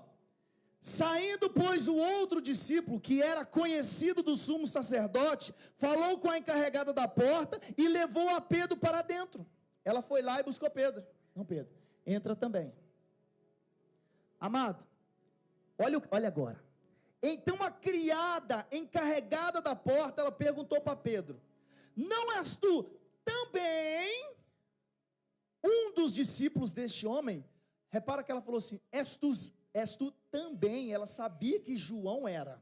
saindo, pois, o outro discípulo, que era conhecido do sumo sacerdote, falou com a encarregada da porta e levou a Pedro para dentro. Ela foi lá e buscou Pedro. Não, Pedro, entra também. Amado, olha agora. Então a criada encarregada da porta, ela perguntou para Pedro: não és tu também um dos discípulos deste homem? Repara que ela falou assim: és tu também. Ela sabia que João era.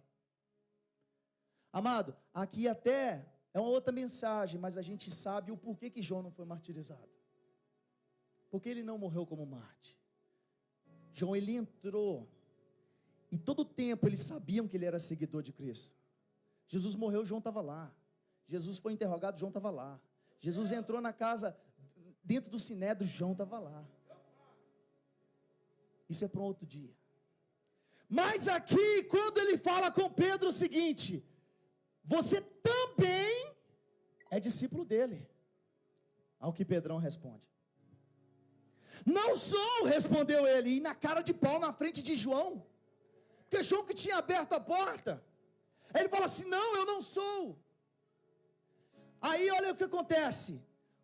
Amado, aqui até é uma outra mensagem, mas a gente sabe o porquê que João não foi martirizado. Porque ele não morreu como mártir. João, ele entrou, e todo o tempo eles sabiam que ele era seguidor de Cristo. Jesus morreu, João estava lá. Jesus foi interrogado, João estava lá. Jesus entrou na casa, dentro do sinédrio, João estava lá. Isso é para um outro dia. Mas aqui, quando ele fala com Pedro o seguinte: você também é discípulo dele. Ao que Pedrão responde: não sou, respondeu ele, e na cara de pau na frente de João, porque João que tinha aberto a porta. Aí ele fala assim: não, eu não sou. Aí olha o que acontece.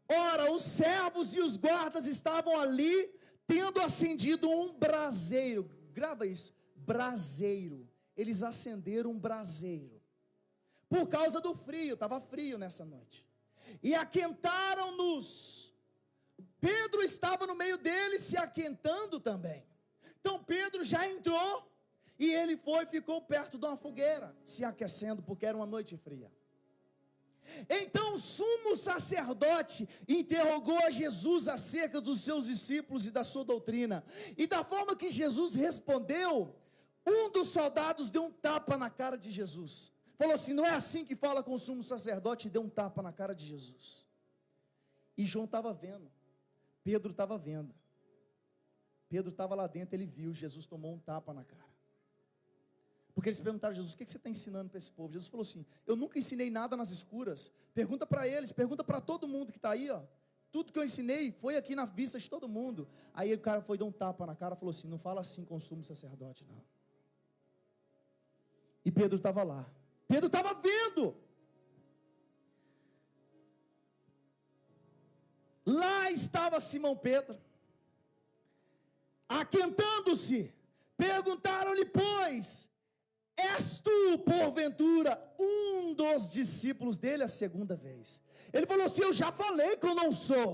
Ora, os servos e os guardas estavam ali, tendo acendido um braseiro. Grava isso, braseiro. Eles acenderam um braseiro, por causa do frio, estava frio nessa noite, e aquentaram-nos. Pedro estava no meio deles se aquentando também. Então Pedro já entrou, E ele ficou perto de uma fogueira, se aquecendo, porque era uma noite fria. Então o sumo sacerdote interrogou a Jesus acerca dos seus discípulos e da sua doutrina. E da forma que Jesus respondeu, um dos soldados deu um tapa na cara de Jesus. Falou assim: não é assim que fala com o sumo sacerdote, e deu um tapa na cara de Jesus. E João estava vendo, Pedro estava vendo. Pedro estava lá dentro, ele viu, Jesus tomou um tapa na cara. Porque eles perguntaram a Jesus: o que você está ensinando para esse povo? Jesus falou assim: eu nunca ensinei nada nas escuras. Pergunta para eles, pergunta para todo mundo que está aí, ó. Tudo que eu ensinei foi aqui na vista de todo mundo. Aí o cara foi dar um tapa na cara e falou assim: não fala assim com o sumo sacerdote, não. E Pedro estava lá. Pedro estava vendo. Lá estava Simão Pedro, aquentando-se. Perguntaram-lhe, pois: és tu, porventura, um dos discípulos dele? A segunda vez. Ele falou assim: eu já falei que eu não sou.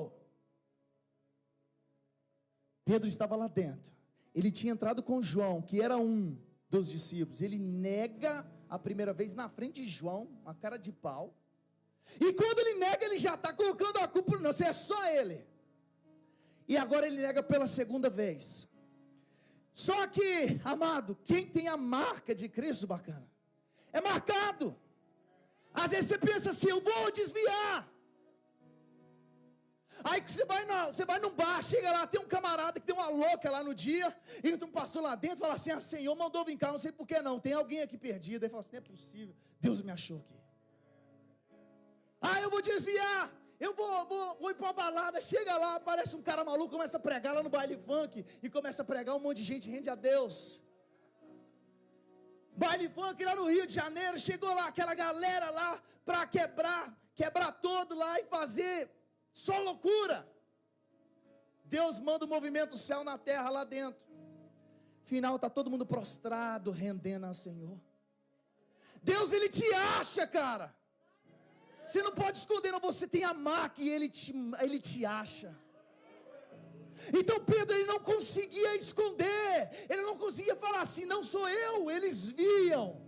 Pedro estava lá dentro. Ele tinha entrado com João, que era um dos discípulos. Ele nega a primeira vez na frente de João, uma cara de pau. E quando ele nega, ele já está colocando a culpa, não, é só ele. E agora ele nega pela segunda vez. Só que, amado, quem tem a marca de Cristo, bacana, é marcado. Às vezes você pensa assim: eu vou desviar. Aí que você vai num bar, chega lá, tem um camarada que tem uma louca lá no dia, entra um pastor lá dentro e fala assim: Senhor mandou vir cá, não sei por que não, tem alguém aqui perdido. Aí fala assim: não é possível, Deus me achou aqui. Eu vou desviar, eu vou ir para uma balada, chega lá, aparece um cara maluco, começa a pregar lá no baile funk, e começa a pregar, um monte de gente rende a Deus. Baile funk lá no Rio de Janeiro, chegou lá aquela galera lá, para quebrar todo lá e fazer só loucura. Deus manda o movimento do céu na terra lá dentro. Final, está todo mundo prostrado, rendendo ao Senhor. Deus, Ele te acha, cara. Você não pode esconder, não. Você tem a marca e Ele te acha. Então Pedro, ele não conseguia esconder. Ele não conseguia falar assim: não sou eu. Eles viam.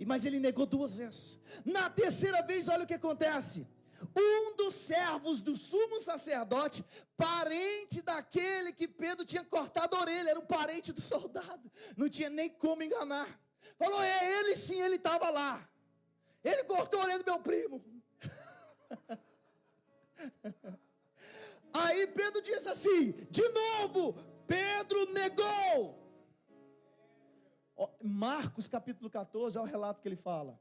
Mas ele negou duas vezes. Na terceira vez, olha o que acontece. Um dos servos do sumo sacerdote, parente daquele que Pedro tinha cortado a orelha, era um parente do soldado, não tinha nem como enganar, falou: é ele sim, ele estava lá, ele cortou a orelha do meu primo. Aí Pedro disse assim, de novo, Pedro negou. Marcos capítulo 14, é o relato que ele fala.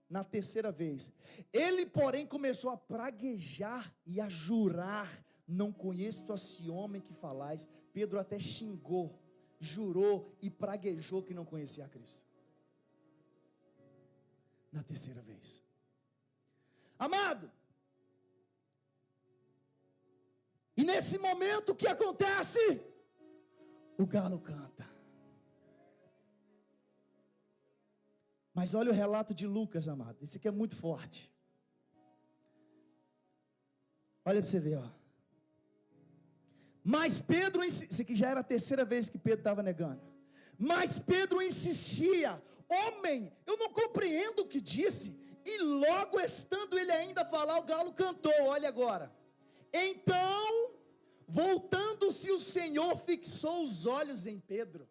Na terceira vez, ele porém começou a praguejar e a jurar: não conheço esse homem que falais. Pedro até xingou, jurou e praguejou que não conhecia a Cristo. Na terceira vez. Amado, e nesse momento o que acontece? O galo canta. Mas olha o relato de Lucas, amado. Esse aqui é muito forte. Olha para você ver, ó. Mas Pedro, isso aqui já era a terceira vez que Pedro estava negando. Mas Pedro insistia: homem, eu não compreendo o que disse. E logo estando ele ainda a falar, o galo cantou. Olha agora. Então, voltando-se o Senhor, fixou os olhos em Pedro.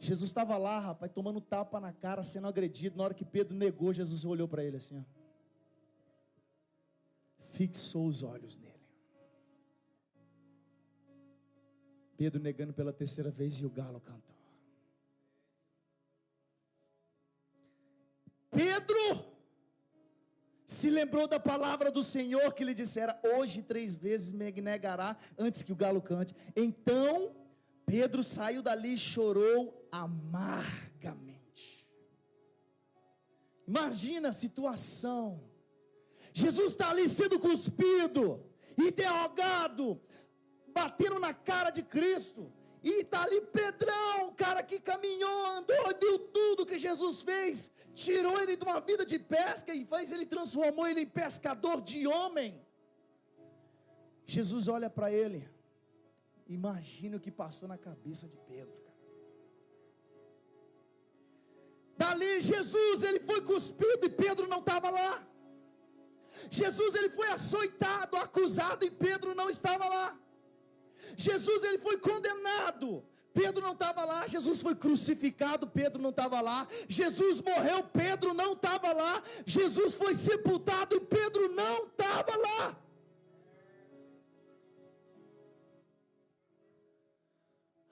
Jesus estava lá, rapaz, tomando tapa na cara, sendo agredido. Na hora que Pedro negou, Jesus olhou para ele assim, ó. Fixou os olhos nele. Pedro negando pela terceira vez e o galo cantou. Pedro se lembrou da palavra do Senhor que lhe dissera: hoje 3 vezes me negará antes que o galo cante. Então Pedro saiu dali e chorou amargamente. Imagina a situação. Jesus está ali sendo cuspido, interrogado, bateram na cara de Cristo, e está ali Pedrão, o cara que caminhou, andou, viu tudo que Jesus fez, tirou ele de uma vida de pesca e transformou ele em pescador de homem. Jesus olha para ele, imagina o que passou na cabeça de Pedro, cara. Dali Jesus, ele foi cuspido e Pedro não estava lá. Jesus, ele foi açoitado, acusado e Pedro não estava lá. Jesus, ele foi condenado, Pedro não estava lá. Jesus foi crucificado, Pedro não estava lá. Jesus morreu, Pedro não estava lá. Jesus foi sepultado e Pedro não estava lá.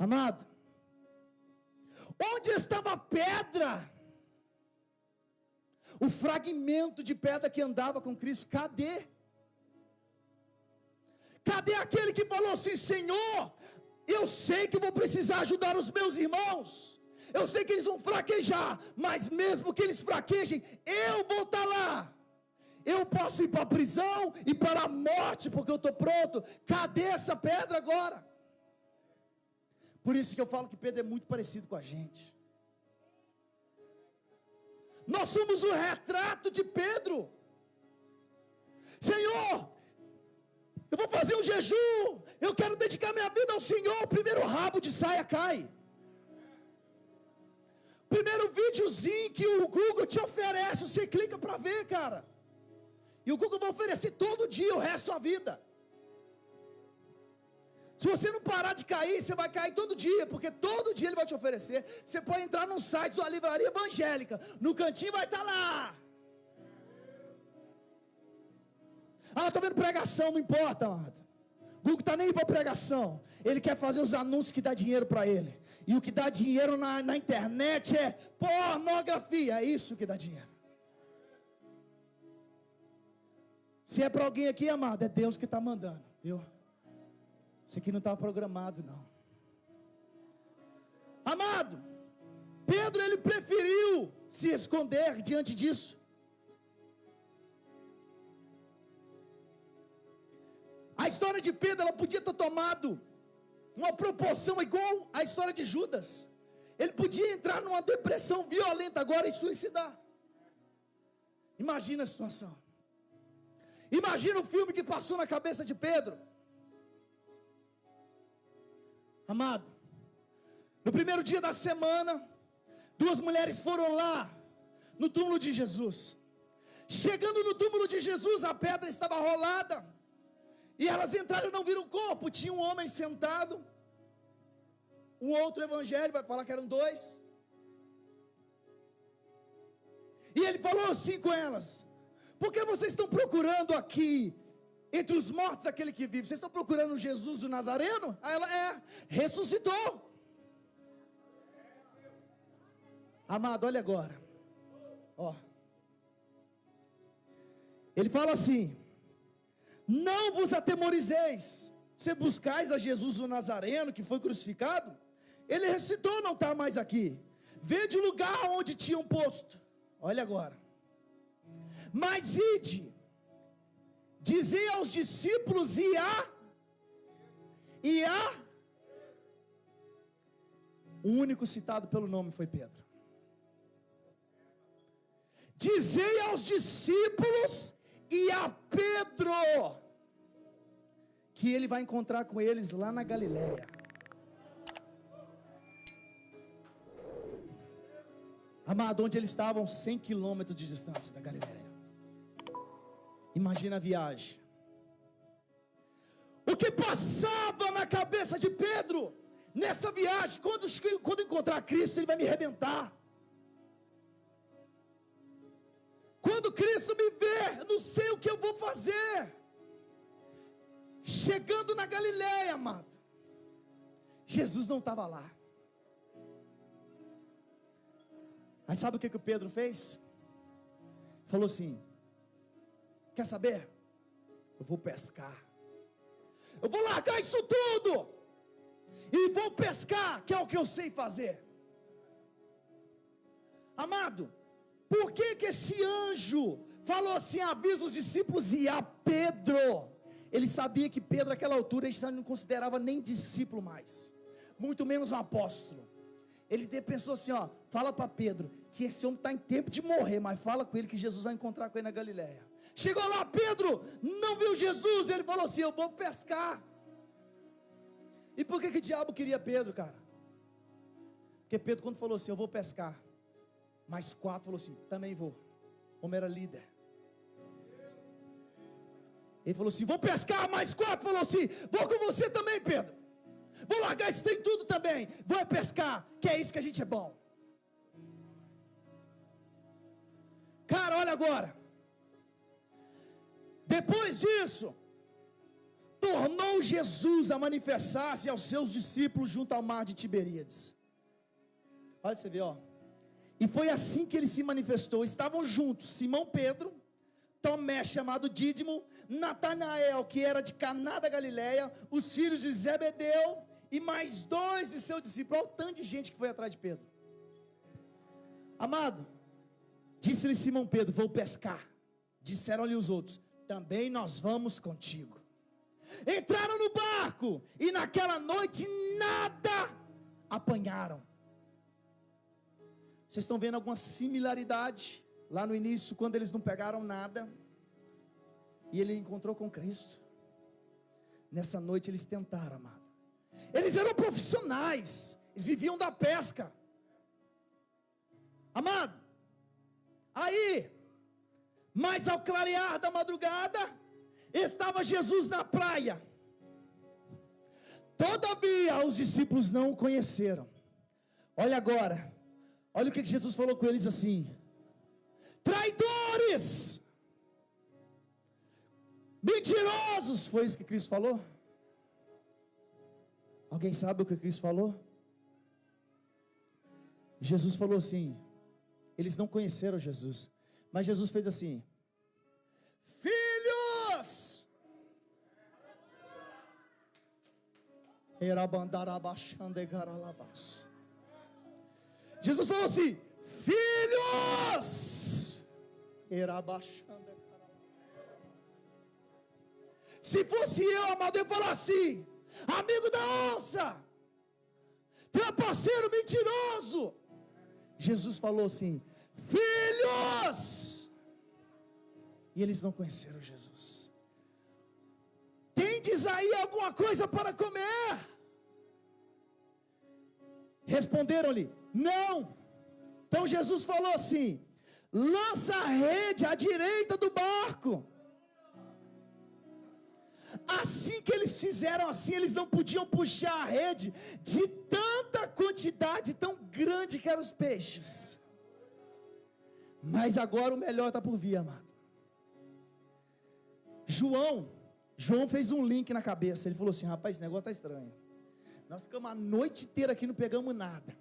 Amado, onde estava a pedra? O fragmento de pedra que andava com Cristo, cadê? Cadê aquele que falou assim: Senhor, eu sei que vou precisar ajudar os meus irmãos, eu sei que eles vão fraquejar, mas mesmo que eles fraquejem, eu vou estar lá. Eu posso ir para a prisão e para a morte, porque eu estou pronto. Cadê essa pedra agora? Por isso que eu falo que Pedro é muito parecido com a gente. Nós somos o retrato de Pedro. Senhor, eu vou fazer um jejum, eu quero dedicar minha vida ao Senhor. Primeiro rabo de saia cai. Primeiro videozinho que o Google te oferece, você clica para ver, cara. E o Google vai oferecer todo dia o resto da sua vida. Se você não parar de cair, você vai cair todo dia, porque todo dia ele vai te oferecer. Você pode entrar num site da livraria evangélica, no cantinho vai estar lá. Ah, estou vendo pregação, não importa, amado. Google está nem para pregação. Ele quer fazer os anúncios que dá dinheiro para ele. E o que dá dinheiro na internet é pornografia. É isso que dá dinheiro. Se é para alguém aqui, amado, é Deus que está mandando, viu? Isso aqui não estava programado, não. Amado, Pedro, ele preferiu se esconder diante disso. A história de Pedro, ela podia ter tomado uma proporção igual à história de Judas. Ele podia entrar numa depressão violenta agora e suicidar. Imagina a situação. Imagina o filme que passou na cabeça de Pedro. Amado, no primeiro dia da semana, 2 mulheres foram lá no túmulo de Jesus. Chegando no túmulo de Jesus, a pedra estava rolada. E elas entraram e não viram o corpo. Tinha um homem sentado. Um outro evangelho vai falar que eram 2. E ele falou assim com elas: por que vocês estão procurando aqui entre os mortos aquele que vive? Vocês estão procurando Jesus o Nazareno? Aí ela: ressuscitou. Amado, olha agora. Ó. Ele fala assim: não vos atemorizeis, se buscais a Jesus o Nazareno, que foi crucificado. Ele ressuscitou, não está mais aqui. Vede o lugar onde tinham posto. Olha agora. Mas ide, dizei aos discípulos o único citado pelo nome foi Pedro. Dizei aos discípulos e a Pedro que ele vai encontrar com eles lá na Galileia. Amado, onde eles estavam 100 quilômetros de distância da Galileia. Imagina a viagem. O que passava na cabeça de Pedro nessa viagem? Quando encontrar Cristo, ele vai me arrebentar. Quando Cristo me ver, não sei o que eu vou fazer. Chegando na Galileia, amado, Jesus não estava lá. Aí sabe o que o Pedro fez? Falou assim: quer saber? Eu vou pescar. Eu vou largar isso tudo e vou pescar, que é o que eu sei fazer. Amado, por que esse anjo falou assim: avisa os discípulos e a Pedro? Ele sabia que Pedro, naquela altura, ele já não considerava nem discípulo mais, muito menos um apóstolo. Ele pensou assim: ó, fala para Pedro que esse homem está em tempo de morrer, mas fala com ele que Jesus vai encontrar com ele na Galileia. Chegou lá, Pedro não viu Jesus, ele falou assim: eu vou pescar. E por que diabo queria Pedro, cara? Porque Pedro, quando falou assim: eu vou pescar, Mais 4 falou assim: também vou. O homem era líder. Ele falou assim: vou pescar. Mais 4 falou assim: vou com você também, Pedro. Vou largar esse trem tudo também. Vou pescar, que é isso que a gente é bom. Cara, olha agora. Depois disso, tornou Jesus a manifestar-se aos seus discípulos junto ao mar de Tiberíades. Olha pra você ver, ó. E foi assim que ele se manifestou. Estavam juntos Simão Pedro, Tomé, chamado Dídimo, Natanael, que era de Caná da Galileia, os filhos de Zebedeu, e mais 2 de seus discípulos. Olha o tanto de gente que foi atrás de Pedro. Amado, disse-lhe Simão Pedro: vou pescar. Disseram-lhe os outros: também nós vamos contigo. Entraram no barco, e naquela noite nada apanharam. Vocês estão vendo alguma similaridade lá no início, quando eles não pegaram nada, e ele encontrou com Cristo? Nessa noite eles tentaram, amado. Eles eram profissionais, eles viviam da pesca, amado. Aí, mas ao clarear da madrugada, estava Jesus na praia. Todavia os discípulos não o conheceram. Olha agora, olha o que Jesus falou com eles assim: traidores, mentirosos. Foi isso que Cristo falou? Alguém sabe o que Cristo falou? Jesus falou assim, eles não conheceram Jesus, mas Jesus fez assim: filhos, Jesus falou assim: filhos, se fosse eu, amado, eu ia falar assim: amigo da onça, trapaceiro, mentiroso. Jesus falou assim: filhos. E eles não conheceram Jesus. Tendes aí alguma coisa para comer? Responderam-lhe: não. Então Jesus falou assim: lança a rede à direita do barco. Assim que eles fizeram assim, eles não podiam puxar a rede de tanta quantidade tão grande que eram os peixes. Mas agora o melhor está por vir, amado. João fez um link na cabeça. Ele falou assim: rapaz, esse negócio está estranho. Nós ficamos a noite inteira aqui, não pegamos nada.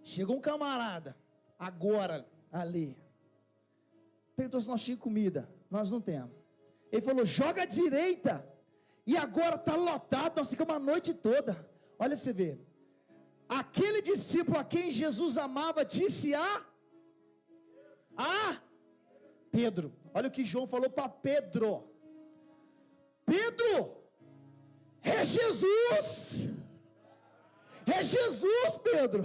Chegou um camarada agora ali, perguntou se nós tínhamos comida. Nós não temos. Ele falou: joga à direita. E agora está lotado, nós ficamos a noite toda. Olha para você ver. Aquele discípulo a quem Jesus amava disse a Pedro. Olha o que João falou para Pedro: Pedro, é Jesus. É Jesus, Pedro.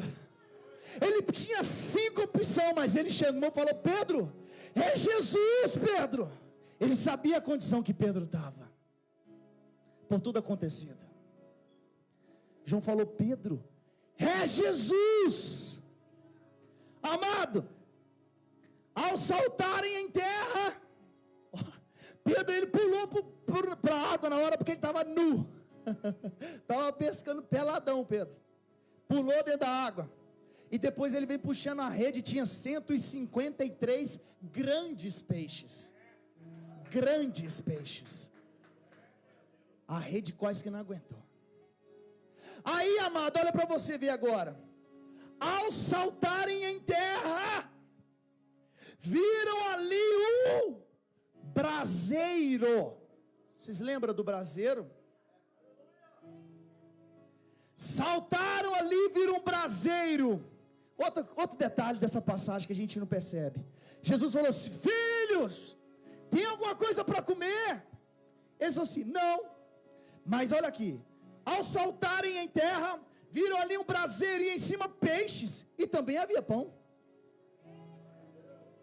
Ele tinha 5 opções, mas ele chamou e falou: Pedro, é Jesus, Pedro. Ele sabia a condição que Pedro estava, por tudo acontecido. João falou: Pedro, é Jesus. Amado, ao saltarem em terra, Pedro, ele pulou para a água na hora, porque ele estava nu. Estava pescando peladão, Pedro. Pulou dentro da água. E depois ele veio puxando a rede, tinha 153 grandes peixes. Grandes peixes. A rede quase que não aguentou. Aí, amado, olha para você ver agora. Ao saltarem em terra, viram ali um braseiro. Vocês lembram do braseiro? Saltaram ali, viram um braseiro. Outro detalhe dessa passagem que a gente não percebe. Jesus falou assim: filhos, tem alguma coisa para comer? Eles falaram assim: não. Mas olha aqui, ao saltarem em terra, viram ali um braseiro e em cima peixes, e também havia pão.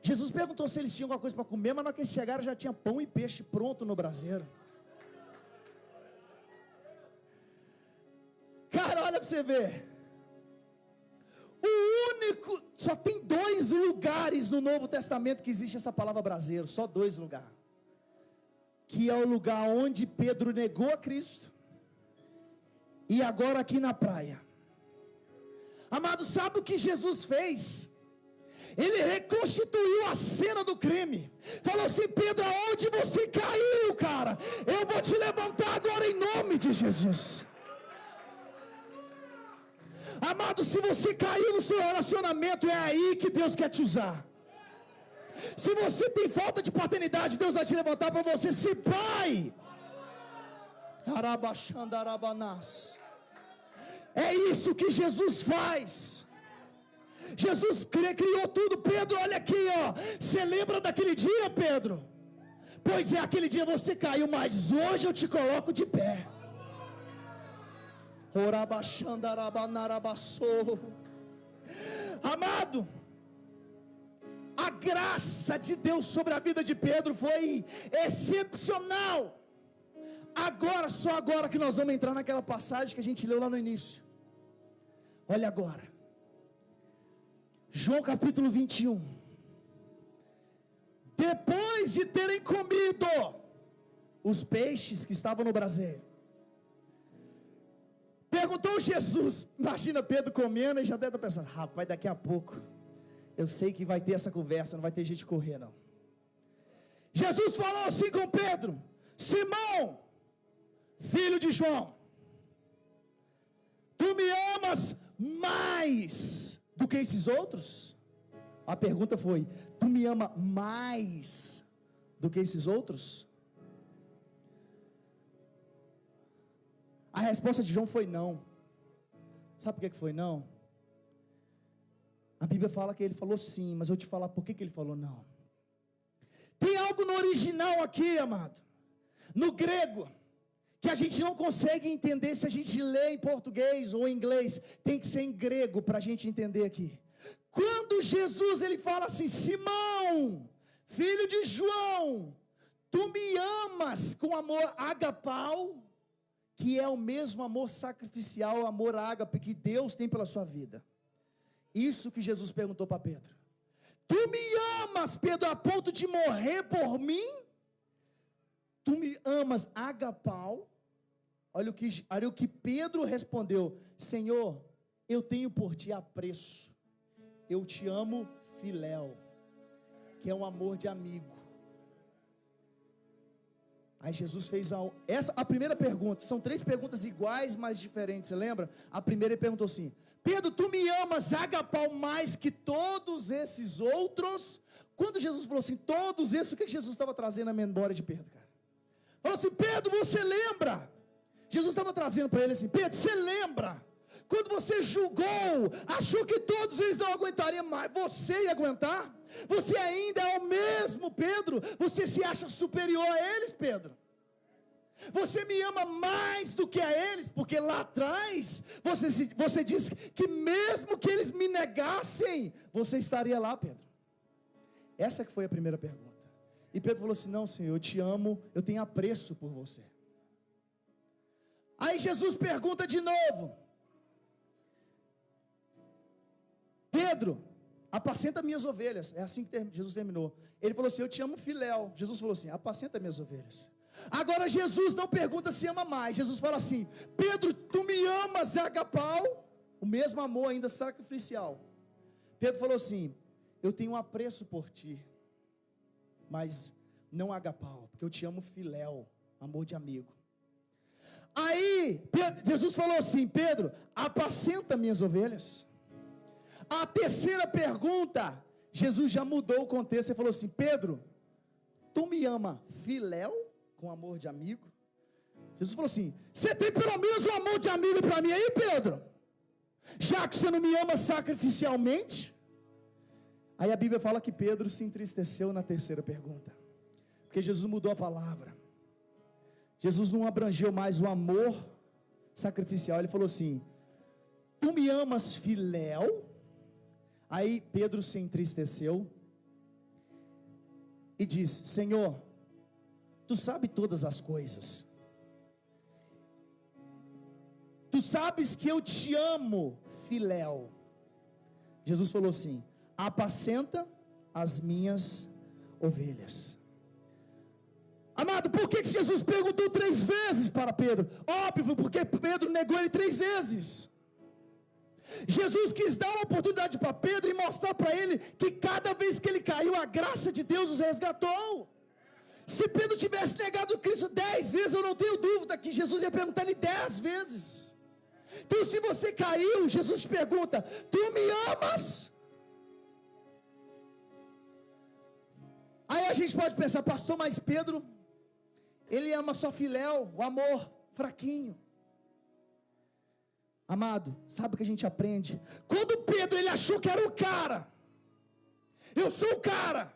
Jesus perguntou se eles tinham alguma coisa para comer, mas na hora que eles chegaram já tinha pão e peixe pronto no braseiro. Cara, olha para você ver. O único só tem 2 lugares no Novo Testamento que existe essa palavra braseiro, só 2 lugares. Que é o lugar onde Pedro negou a Cristo, e agora aqui na praia. Amado, sabe o que Jesus fez? Ele reconstituiu a cena do crime. Falou assim: Pedro, aonde você caiu, cara? Eu vou te levantar agora em nome de Jesus. Amado, se você caiu no seu relacionamento, é aí que Deus quer te usar. Se você tem falta de paternidade, Deus vai te levantar para você ser pai. É isso que Jesus faz. Jesus criou tudo. Pedro, olha aqui, ó. Você lembra daquele dia, Pedro? Pois é, aquele dia você caiu, mas hoje eu te coloco de pé. Amado, a graça de Deus sobre a vida de Pedro foi excepcional. Agora, só agora que nós vamos entrar naquela passagem que a gente leu lá no início. Olha agora, João capítulo 21. Depois de terem comido os peixes que estavam no braseiro, perguntou Jesus. Imagina Pedro comendo e já deve estar pensando: rapaz, daqui a pouco eu sei que vai ter essa conversa, não vai ter jeito de correr não. Jesus falou assim com Pedro: Simão, filho de João, tu me amas mais do que esses outros? A pergunta foi: tu me ama mais do que esses outros? A resposta de João foi não. Sabe por que foi não? A Bíblia fala que ele falou sim, mas eu vou te falar por que ele falou não. Tem algo no original aqui, amado, no grego, que a gente não consegue entender se a gente lê em português ou em inglês. Tem que ser em grego para a gente entender aqui. Quando Jesus ele fala assim: Simão, filho de João, tu me amas com amor agapau, que é o mesmo amor sacrificial, amor ágape que Deus tem pela sua vida. Isso que Jesus perguntou para Pedro. Tu me amas, Pedro, a ponto de morrer por mim? Tu me amas agapau? Olha o que Pedro respondeu: Senhor, eu tenho por ti apreço. Eu te amo filéu, que é um amor de amigo. Aí Jesus fez a primeira pergunta. São 3 perguntas iguais, mas diferentes, você lembra? A primeira ele perguntou assim: Pedro, tu me amas agapau mais que todos esses outros? Quando Jesus falou assim, todos esses, o que Jesus estava trazendo à memória de Pedro, cara? Falou assim: Pedro, você lembra? Jesus estava trazendo para ele assim: Pedro, você lembra? Quando você julgou, achou que todos eles não aguentariam mais, você ia aguentar? Você ainda é o mesmo, Pedro? Você se acha superior a eles, Pedro? Você me ama mais do que a eles? Porque lá atrás, você disse que mesmo que eles me negassem, você estaria lá, Pedro. Essa que foi a primeira pergunta. E Pedro falou assim: não, Senhor, eu te amo, eu tenho apreço por você. Aí Jesus pergunta de novo: Pedro, apacenta minhas ovelhas. É assim que Jesus terminou. Ele falou assim: eu te amo filéu. Jesus falou assim: apacenta minhas ovelhas. Agora Jesus não pergunta se ama mais. Jesus fala assim: Pedro, tu me amas agapau? O mesmo amor ainda sacrificial. Pedro falou assim: eu tenho um apreço por ti, mas não agapau, porque eu te amo filéu, amor de amigo. Aí Jesus falou assim: Pedro, apacenta minhas ovelhas. A terceira pergunta, Jesus já mudou o contexto e falou assim: Pedro, tu me ama filéu, com amor de amigo? Jesus falou assim: você tem pelo menos um amor de amigo para mim aí, Pedro? Já que você não me ama sacrificialmente? Aí a Bíblia fala que Pedro se entristeceu na terceira pergunta, porque Jesus mudou a palavra. Jesus não abrangeu mais o amor sacrificial. Ele falou assim: tu me amas filéu? Aí Pedro se entristeceu e disse: Senhor, tu sabes todas as coisas, tu sabes que eu te amo filéu. Jesus falou assim: apacenta as minhas ovelhas. Amado, por que Jesus perguntou 3 vezes para Pedro? Óbvio, porque Pedro negou ele 3 vezes. Jesus quis dar uma oportunidade para Pedro e mostrar para ele que cada vez que ele caiu, a graça de Deus os resgatou. Se Pedro tivesse negado Cristo 10 vezes, eu não tenho dúvida que Jesus ia perguntar ele 10 vezes. Então, se você caiu, Jesus te pergunta: tu me amas? Aí a gente pode pensar: pastor, mas Pedro, ele ama só filéu, o amor fraquinho. Amado, sabe o que a gente aprende? Quando Pedro, ele achou que era o cara, eu sou o cara,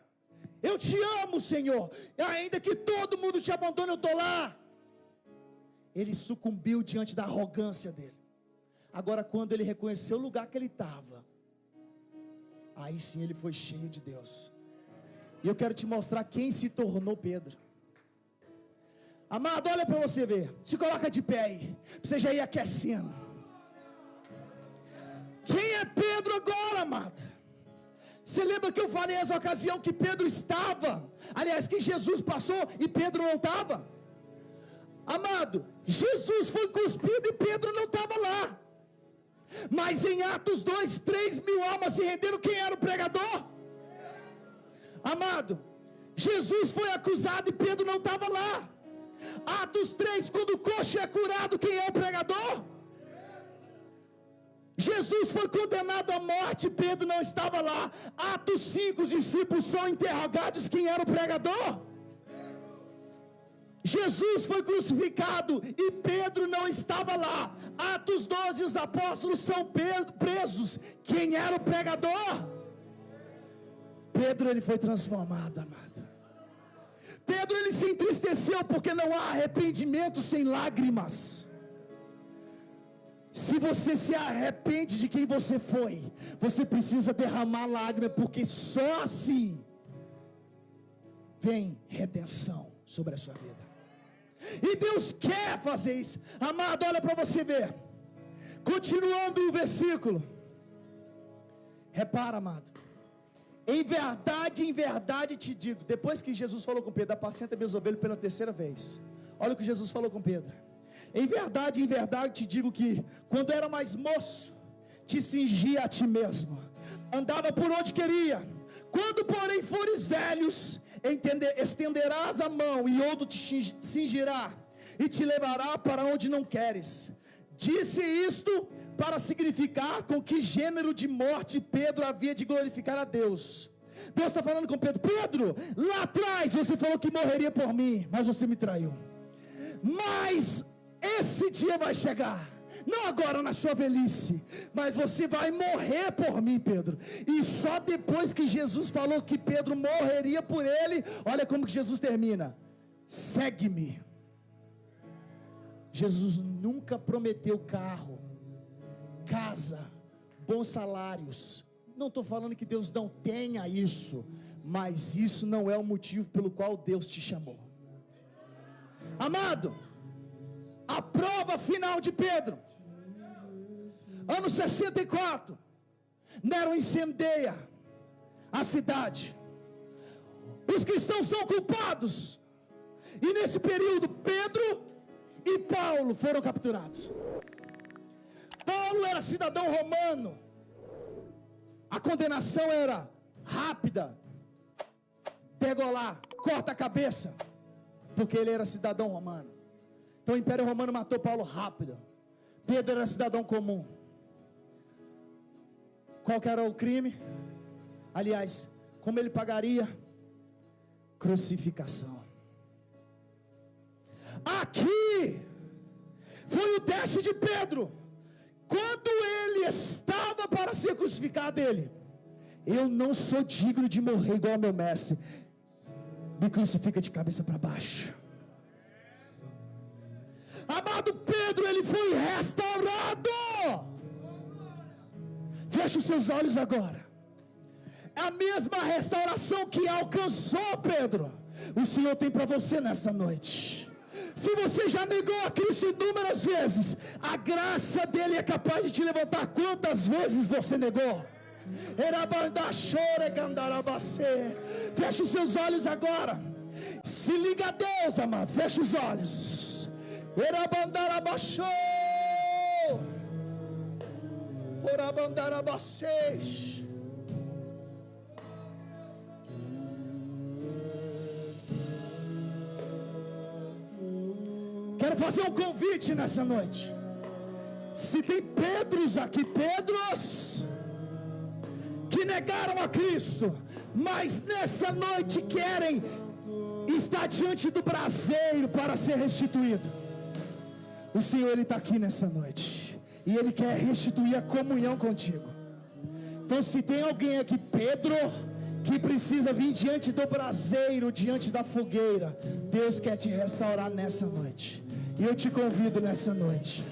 eu te amo, Senhor, ainda que todo mundo te abandone, eu estou lá. Ele sucumbiu diante da arrogância dele. Agora, quando ele reconheceu o lugar que ele estava, aí sim ele foi cheio de Deus. E eu quero te mostrar quem se tornou Pedro. Amado, olha para você ver. Se coloca de pé aí, para você já ir aquecendo. Quem é Pedro agora, amado? Você lembra que eu falei essa ocasião que Pedro estava, aliás, que Jesus passou e Pedro não estava? Amado, Jesus foi cuspido e Pedro não estava lá. Mas em Atos 2, 3 mil almas se renderam. Quem era o pregador? Amado, Jesus foi acusado e Pedro não estava lá. Atos 3, quando o coxo é curado, quem é o pregador? Jesus foi condenado à morte, Pedro não estava lá. Atos 5, os discípulos são interrogados, quem era o pregador? Jesus foi crucificado e Pedro não estava lá. Atos 12, os apóstolos são presos, quem era o pregador? Pedro, ele foi transformado, amado. Pedro, ele se entristeceu porque não há arrependimento sem lágrimas. Se você se arrepende de quem você foi, você precisa derramar lágrimas, porque só assim vem redenção sobre a sua vida. E Deus quer fazer isso. Amado, olha para você ver. Continuando o versículo. Repara, amado. Em verdade te digo. Depois que Jesus falou com Pedro: apacenta minhas ovelhas, pela 3ª vez. Olha o que Jesus falou com Pedro. Em verdade te digo que quando era mais moço, te cingia a ti mesmo, andava por onde queria. Quando porém fores velhos, estenderás a mão e outro te cingirá e te levará para onde não queres. Disse isto para significar com que gênero de morte Pedro havia de glorificar a Deus. Deus está falando com Pedro: Pedro, lá atrás você falou que morreria por mim, mas você me traiu. Mas esse dia vai chegar, não agora na sua velhice, mas você vai morrer por mim, Pedro. E só depois que Jesus falou que Pedro morreria por ele, olha como que Jesus termina: segue-me. Jesus nunca prometeu carro, casa, bons salários. Não estou falando que Deus não tenha isso, mas isso não é o motivo pelo qual Deus te chamou. Amado, a prova final de Pedro, ano 64, Nero incendeia a cidade, os cristãos são culpados, e nesse período Pedro e Paulo foram capturados. Paulo era cidadão romano, a condenação era rápida, degolar, corta a cabeça, porque ele era cidadão romano. Então o Império Romano matou Paulo rápido. Pedro era cidadão comum. Qual que era o crime? Aliás, como ele pagaria? Crucificação. Aqui foi o teste de Pedro. Quando ele estava para ser crucificado, eu não sou digno de morrer igual ao meu mestre, me crucifica de cabeça para baixo. Amado, Pedro, ele foi restaurado. Feche os seus olhos agora. É a mesma restauração que alcançou Pedro, o Senhor tem para você nessa noite. Se você já negou a Cristo inúmeras vezes, a graça dele é capaz de te levantar quantas vezes você negou. Feche os seus olhos agora. Se liga a Deus, amado. Feche os olhos. Quero fazer um convite nessa noite. Se tem Pedros aqui, Pedros que negaram a Cristo, mas nessa noite querem estar diante do braseiro para ser restituído. O Senhor, Ele está aqui nessa noite, e Ele quer restituir a comunhão contigo. Então, se tem alguém aqui, Pedro, que precisa vir diante do braseiro, diante da fogueira, Deus quer te restaurar nessa noite, e eu te convido nessa noite.